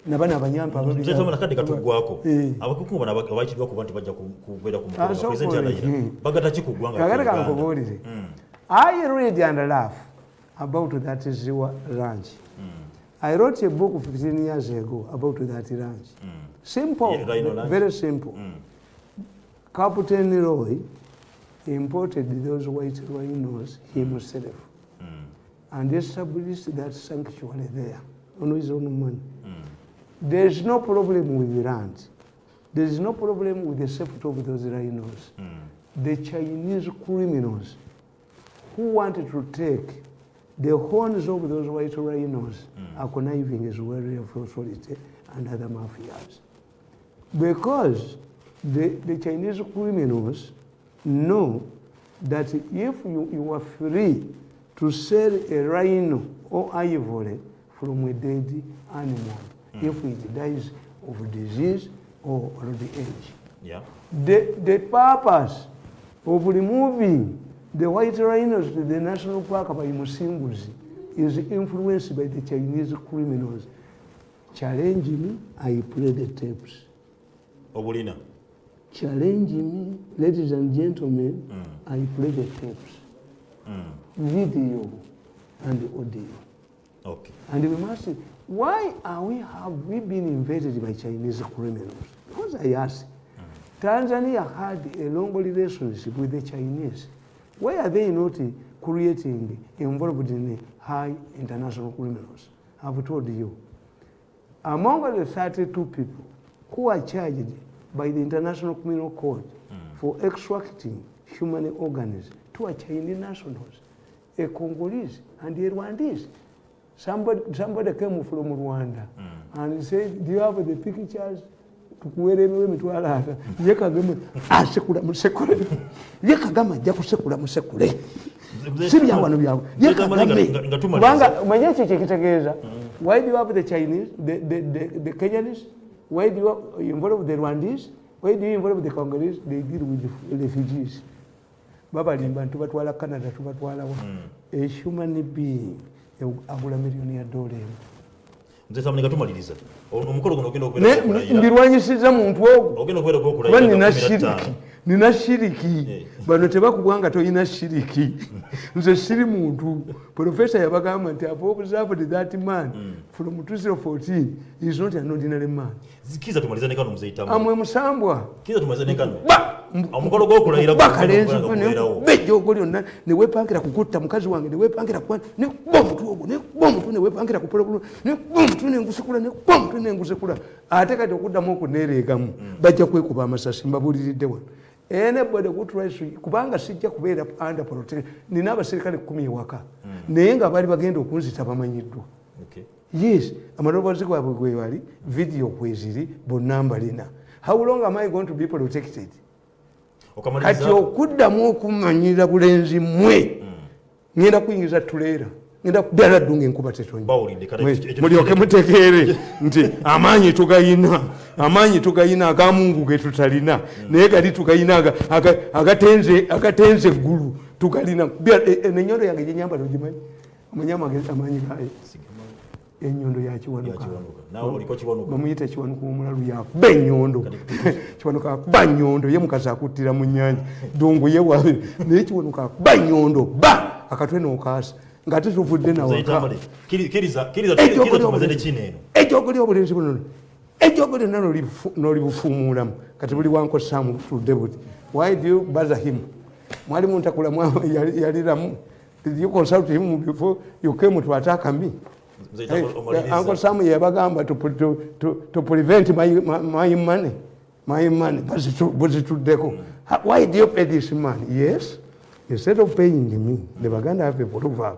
nabana abanyampa ababiri nze kadi katugwako abakukuba nabakidwa kuba nti bajja kubera ku mukolo president alayira bagata kikugwanga kagata kankobolire I read and laugh about that Ziwa ranch. I wrote a book 15 years ago about that ranch. Simple, very simple. Captain Roy imported those white rhinos himself and established that sanctuary there on his own money. There's no problem with the land. There's no problem with the safety of those rhinos. The Chinese criminals who wanted to take the horns of those white rhinos are conniving as well with authority and other mafias. Because the Chinese criminals know that if you are free to sell a rhino or ivory from a dead animal, if it dies of disease or old age. The purpose of removing the white rhinos to the national park by Musimbuzi is influenced by the Chinese criminals. Challenge me, I play the tapes. Obulina. Challenge me, ladies and gentlemen, I play the tapes. Video and audio. Okay. And we must say, why have we been invaded by Chinese criminals? Because I asked, Tanzania had a long relationship with the Chinese. Why are they not creating involved in high international criminals? I've told you. Among the 32 people who are charged by the International Criminal Court for extracting human organs, 2 are Chinese nationals, a Congolese and a Rwandese. Somebody came from Rwanda and said, do you have the pictures? Kuweremewe mitwalata yekagame asekula musekule yekagama jja kusekula musekule sibya wano byawo yekagame banga manya kitegeeza why do you have the Chinese the Kenyans, why do you involve the Rwandese, why do you involve the Congolese? They deal with the refugees. Baba limbantu batwala Canada tubatwala wa a human being agula milioni ya dola. Nze tamlinga tumaliriza omukolo guno ogenda okwera okulayira ndirwanyisiza muntu ogwo ogenda okwera okulayira nina shiriki bano tebakubwanga toyina shiriki nze siri muntu professor yabagamba nti I've observed that man from 2014 is not an ordinary man. Kiza tumaliza nekano mzeitamu amwe musambwa kiza tumaliza nekano omukolo gwo okulayira bejo golionna ne wepangira kukutta mukazi wange ne wepangira kwa ne bomuntu ogwo ne bomuntu ne wepangira kupolo ne bomuntu ne ngusekula ne bomuntu ne ngusekula ate kati okuddamu okunereegamu bajja kwekuba amasasi mbabuliridde wano anybody who tries kubanga sijja kubeera under protection nina abaserikale 10 ewaka naye nga bali bagenda okunzita bamanyiddwa. Yes, amaloboozi gwabwe gwe wali video kweziri bonna mbalina. How long am I going to be protected? Kati okuddamu okumanyira bulenzi mwe ngenda kuyingiza tuleera ngenda kudala ddunga enkuba tetonnya mulyoke mutegeere nti amaanyi tugayina agamungu ge tutalina naye gali tugayina agatenze eggulu tugalina. Enyondo yange gyenyambala ogimanyi omanyi amaanyi gayo enyondo yakiwanuka bamuyita kiwanuka omulalu yakuba enyondo kiwanuka akuba nyondo ye mukazi akuttira mu nnyanja dungu ye wabe naye kiwanuka akuba nyondo ba akatwe n'okaasa nga tetuvudde nawaka ekyogoli obulenzi buno ekyogoli nno nolibufuumuulamu kati buli wankosamu tudde buti. Why do you bother him? Mwali muntakula yaliramu. Did you consult him before you came to attack me? Uncle Sam yabagamba to prevent my money. Why do you pay this man? Yes, instead of paying me, the Baganda have a proverb: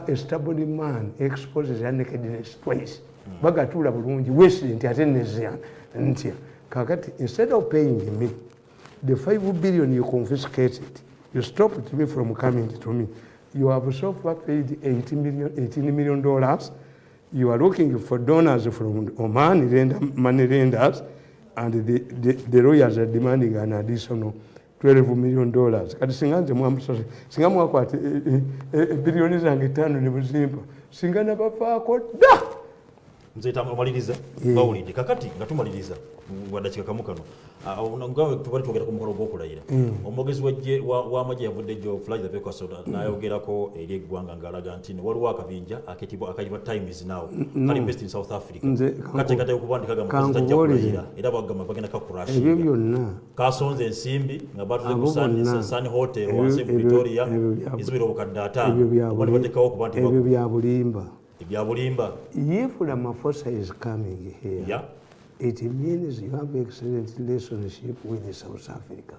a stubborn man exposes his nakedness twice. Bagatula bulungi wesiri nti atenezia ntia kakati. Instead of paying me the 5 billion you confiscated, you stopped me from coming to me. You have so far paid $18 million. You are looking for donors from Oman, money lenders, and the lawyers are demanding an additional $12 million. Kati singanze mwamusose singa mwakwata bilioni zange 5 ne buzimba singa nabafaako da nzeta amaliriza bawulidde kakati nga tumaliriza wadakika kamu kano ngawe tubali twogera ku mukolo gw'okulayira omwogezi w'amagye yavudde jo flag the vehicle n'ayogerako eri eggwanga ng'alaga nti waliwo akabinja akayitibwa time is now kali based in South Africa kateekateka okubandika gamba tajja kulayira era bagamba bagenda kakurashinga ebyo byonna kasonze ensimbi nga batuze ku Sun Hotel wansi mu Victoria izibira obukadde 5 obali batekawo okuba nti ebyo bya bulimba. If Ramaphosa is coming here, yeah, it means you have excellent relationship with South Africa.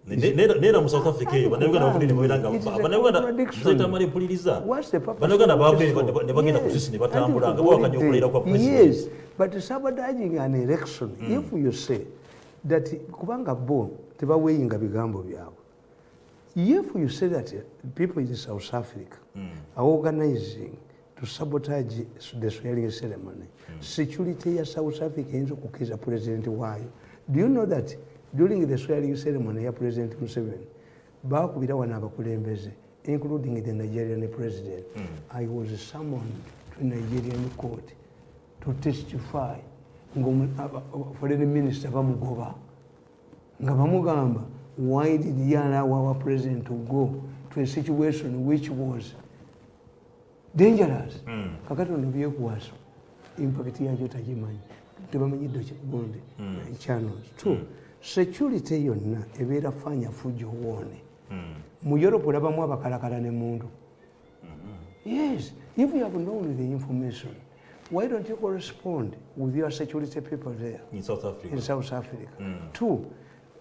Nera mu South Africa yo banayuganda bafune ne babiranga banayuganda Tamale mpuliriza banayuganda babe ne bagenda ku sisi ne batambula nga bakanya okulera kwa president. Yes, but sabotaging an election if you say that kubanga bo tebaweyinga bigambo byabwe. If you say that people in South Africa are organizing to sabotage the swearing ceremony, security in South Africa is to President Why? Do you know that during the swearing ceremony, President Museveni, Bakubira Wanabakulembeze, including the Nigerian president, I was summoned to Nigerian court to testify for the minister Bamugoba. Ngabamugamba, why did he allow our president to go to a situation which was dangerous? Kakati onubye kuwaso impact yajo tajimanyi tebamanyiddwa kigonde channels. Two, security yonna ebeera fanya fujo wone mu Europe olabamu abakalakala ne mundu. Yes, if you have known the information, why don't you correspond with your security people there in South Africa? In South Africa. Two,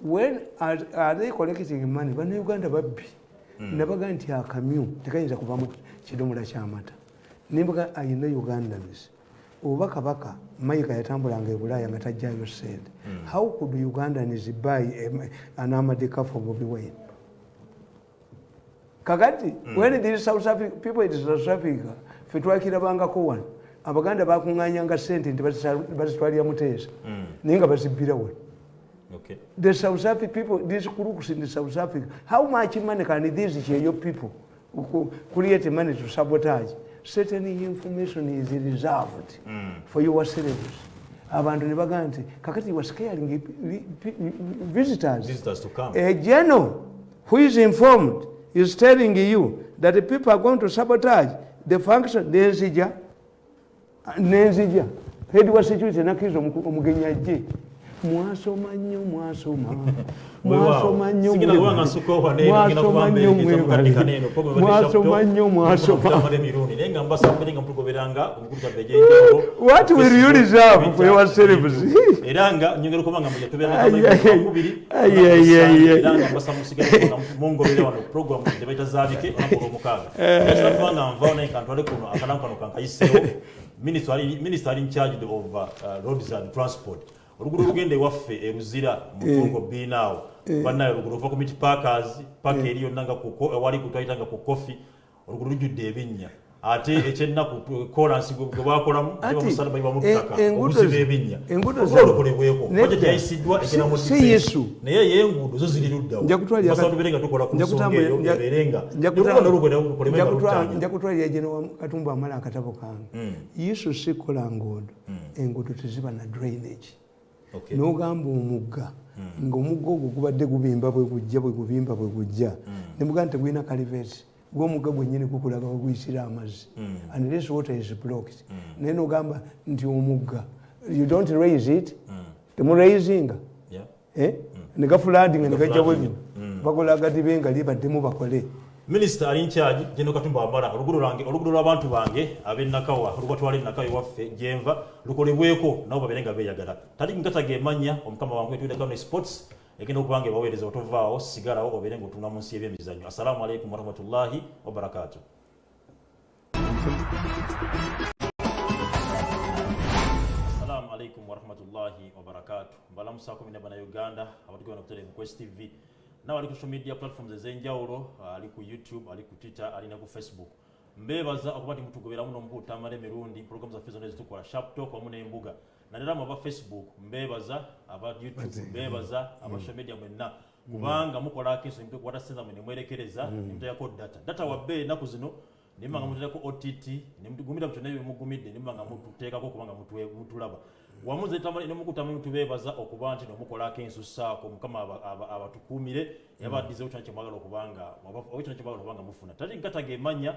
when are they collecting money? Bana Uganda babbi nabaga nti akamyu tekayinza kuvamu kidomola kyamata nimbaga ayina Ugandans oba kabaka mayika yatambulanga e Bulaya nga tajjayo said how could Ugandans buy an armored car for BOBIWINE? Kakati when these South African people in South Africa fetwakirabangako wano abaganda bakunganyanga sente nti bazitwalira muteesa ninga bazibira wano. Okay. The South African people, these crooks in the South Africa, how much money can these your people create money to sabotage? Certain information is reserved for your citizens. Abantu ne baganti kakati was scaring visitors to come. A general who is informed is telling you that the people are going to sabotage the function. Nenzija head was security nakizo omugenyaje. Mwasoma nnyo mwasoma what will you reserve for yourselves? Eranga nyongera kubanga mujja tubeera program debaita zabike nakolo mukaga kubanga mvaona ikantwale kuno akanankano kankayiseo minister in charge of roads and transport. Oluguru lugende waffe eruzira mutongo binaawo bannayo oluguru ova ku Meat Packers paka eriyo nanga wali kutwayitanga ku coffee oluguru lujjudde ebinnya ate ekyennaku kolansi gwe bakolamu tebamusala bayiwa mu ttaka okuziba ebinnya olukolebweko budget yayisiddwa egenda mu Yesu naye yenguudo zo ziri luddawo basobola tubeerenga tukola ku nsonga eyo ebeerenga nja kutwalira General Katumba amala akatabo kange Yesu sikola nguudo enguudo teziba na drainage. Okay. N'ogamba omugga ng'omugga ogwo gubadde gubimba bwe gujja ne mugamba tegulina kaliveti gw'omugga gwennyini gukulaga baguyisira amazzi unless water is blocked. Naye n'ogamba nti omugga you don't raise it temuraisinga ne gafuladinga ne gajja bwe bino bakolaga dibenga libaddemu bakole. Minister ali in charge General Katumba Wamala olugulu lw'abantu bange ab'Nakawa olubatwala Nakawa waffe Jenva lukolebweko nabo baberenga beeyagala tali ngataga emanya omukama wange tuwedde kano sports egenda okubange baweereza otovaawo sigalawo obeerenga otuna mu nsi y'ebyemizannyo. Assalamu alaikum warahmatullahi wabarakatuh. Assalamu alaikum warahmatullahi wabarakatuh. Mbalamusaako mina bana Uganda abatukibona ku Quest TV na wali ku social media platforms ez'enjawulo ali ku YouTube, ali ku Twitter, ali na ku Facebook. Mbebaza okuba nti mutugobera muno mpu Tamale Mirundi program zaffe zonna ezitukola Sharp Talk wamu n'embuga naddala mu ba Facebook mbebaza aba YouTube mbebaza aba social media mwenna kubanga mukola keso mpyo kwata senza mwe nemwerekereza mtayako data wabbe naku zino nimanga muteko OTT nimugumira mutone mugumidde nimanga mututeekako kubanga mutulaba wamuze Tamale nemukutamu mutubebaza okuba nti nomukola kenso saako mukama abatukumire yabadize uchanche mwagalo kubanga mufuna tati nkata gemanya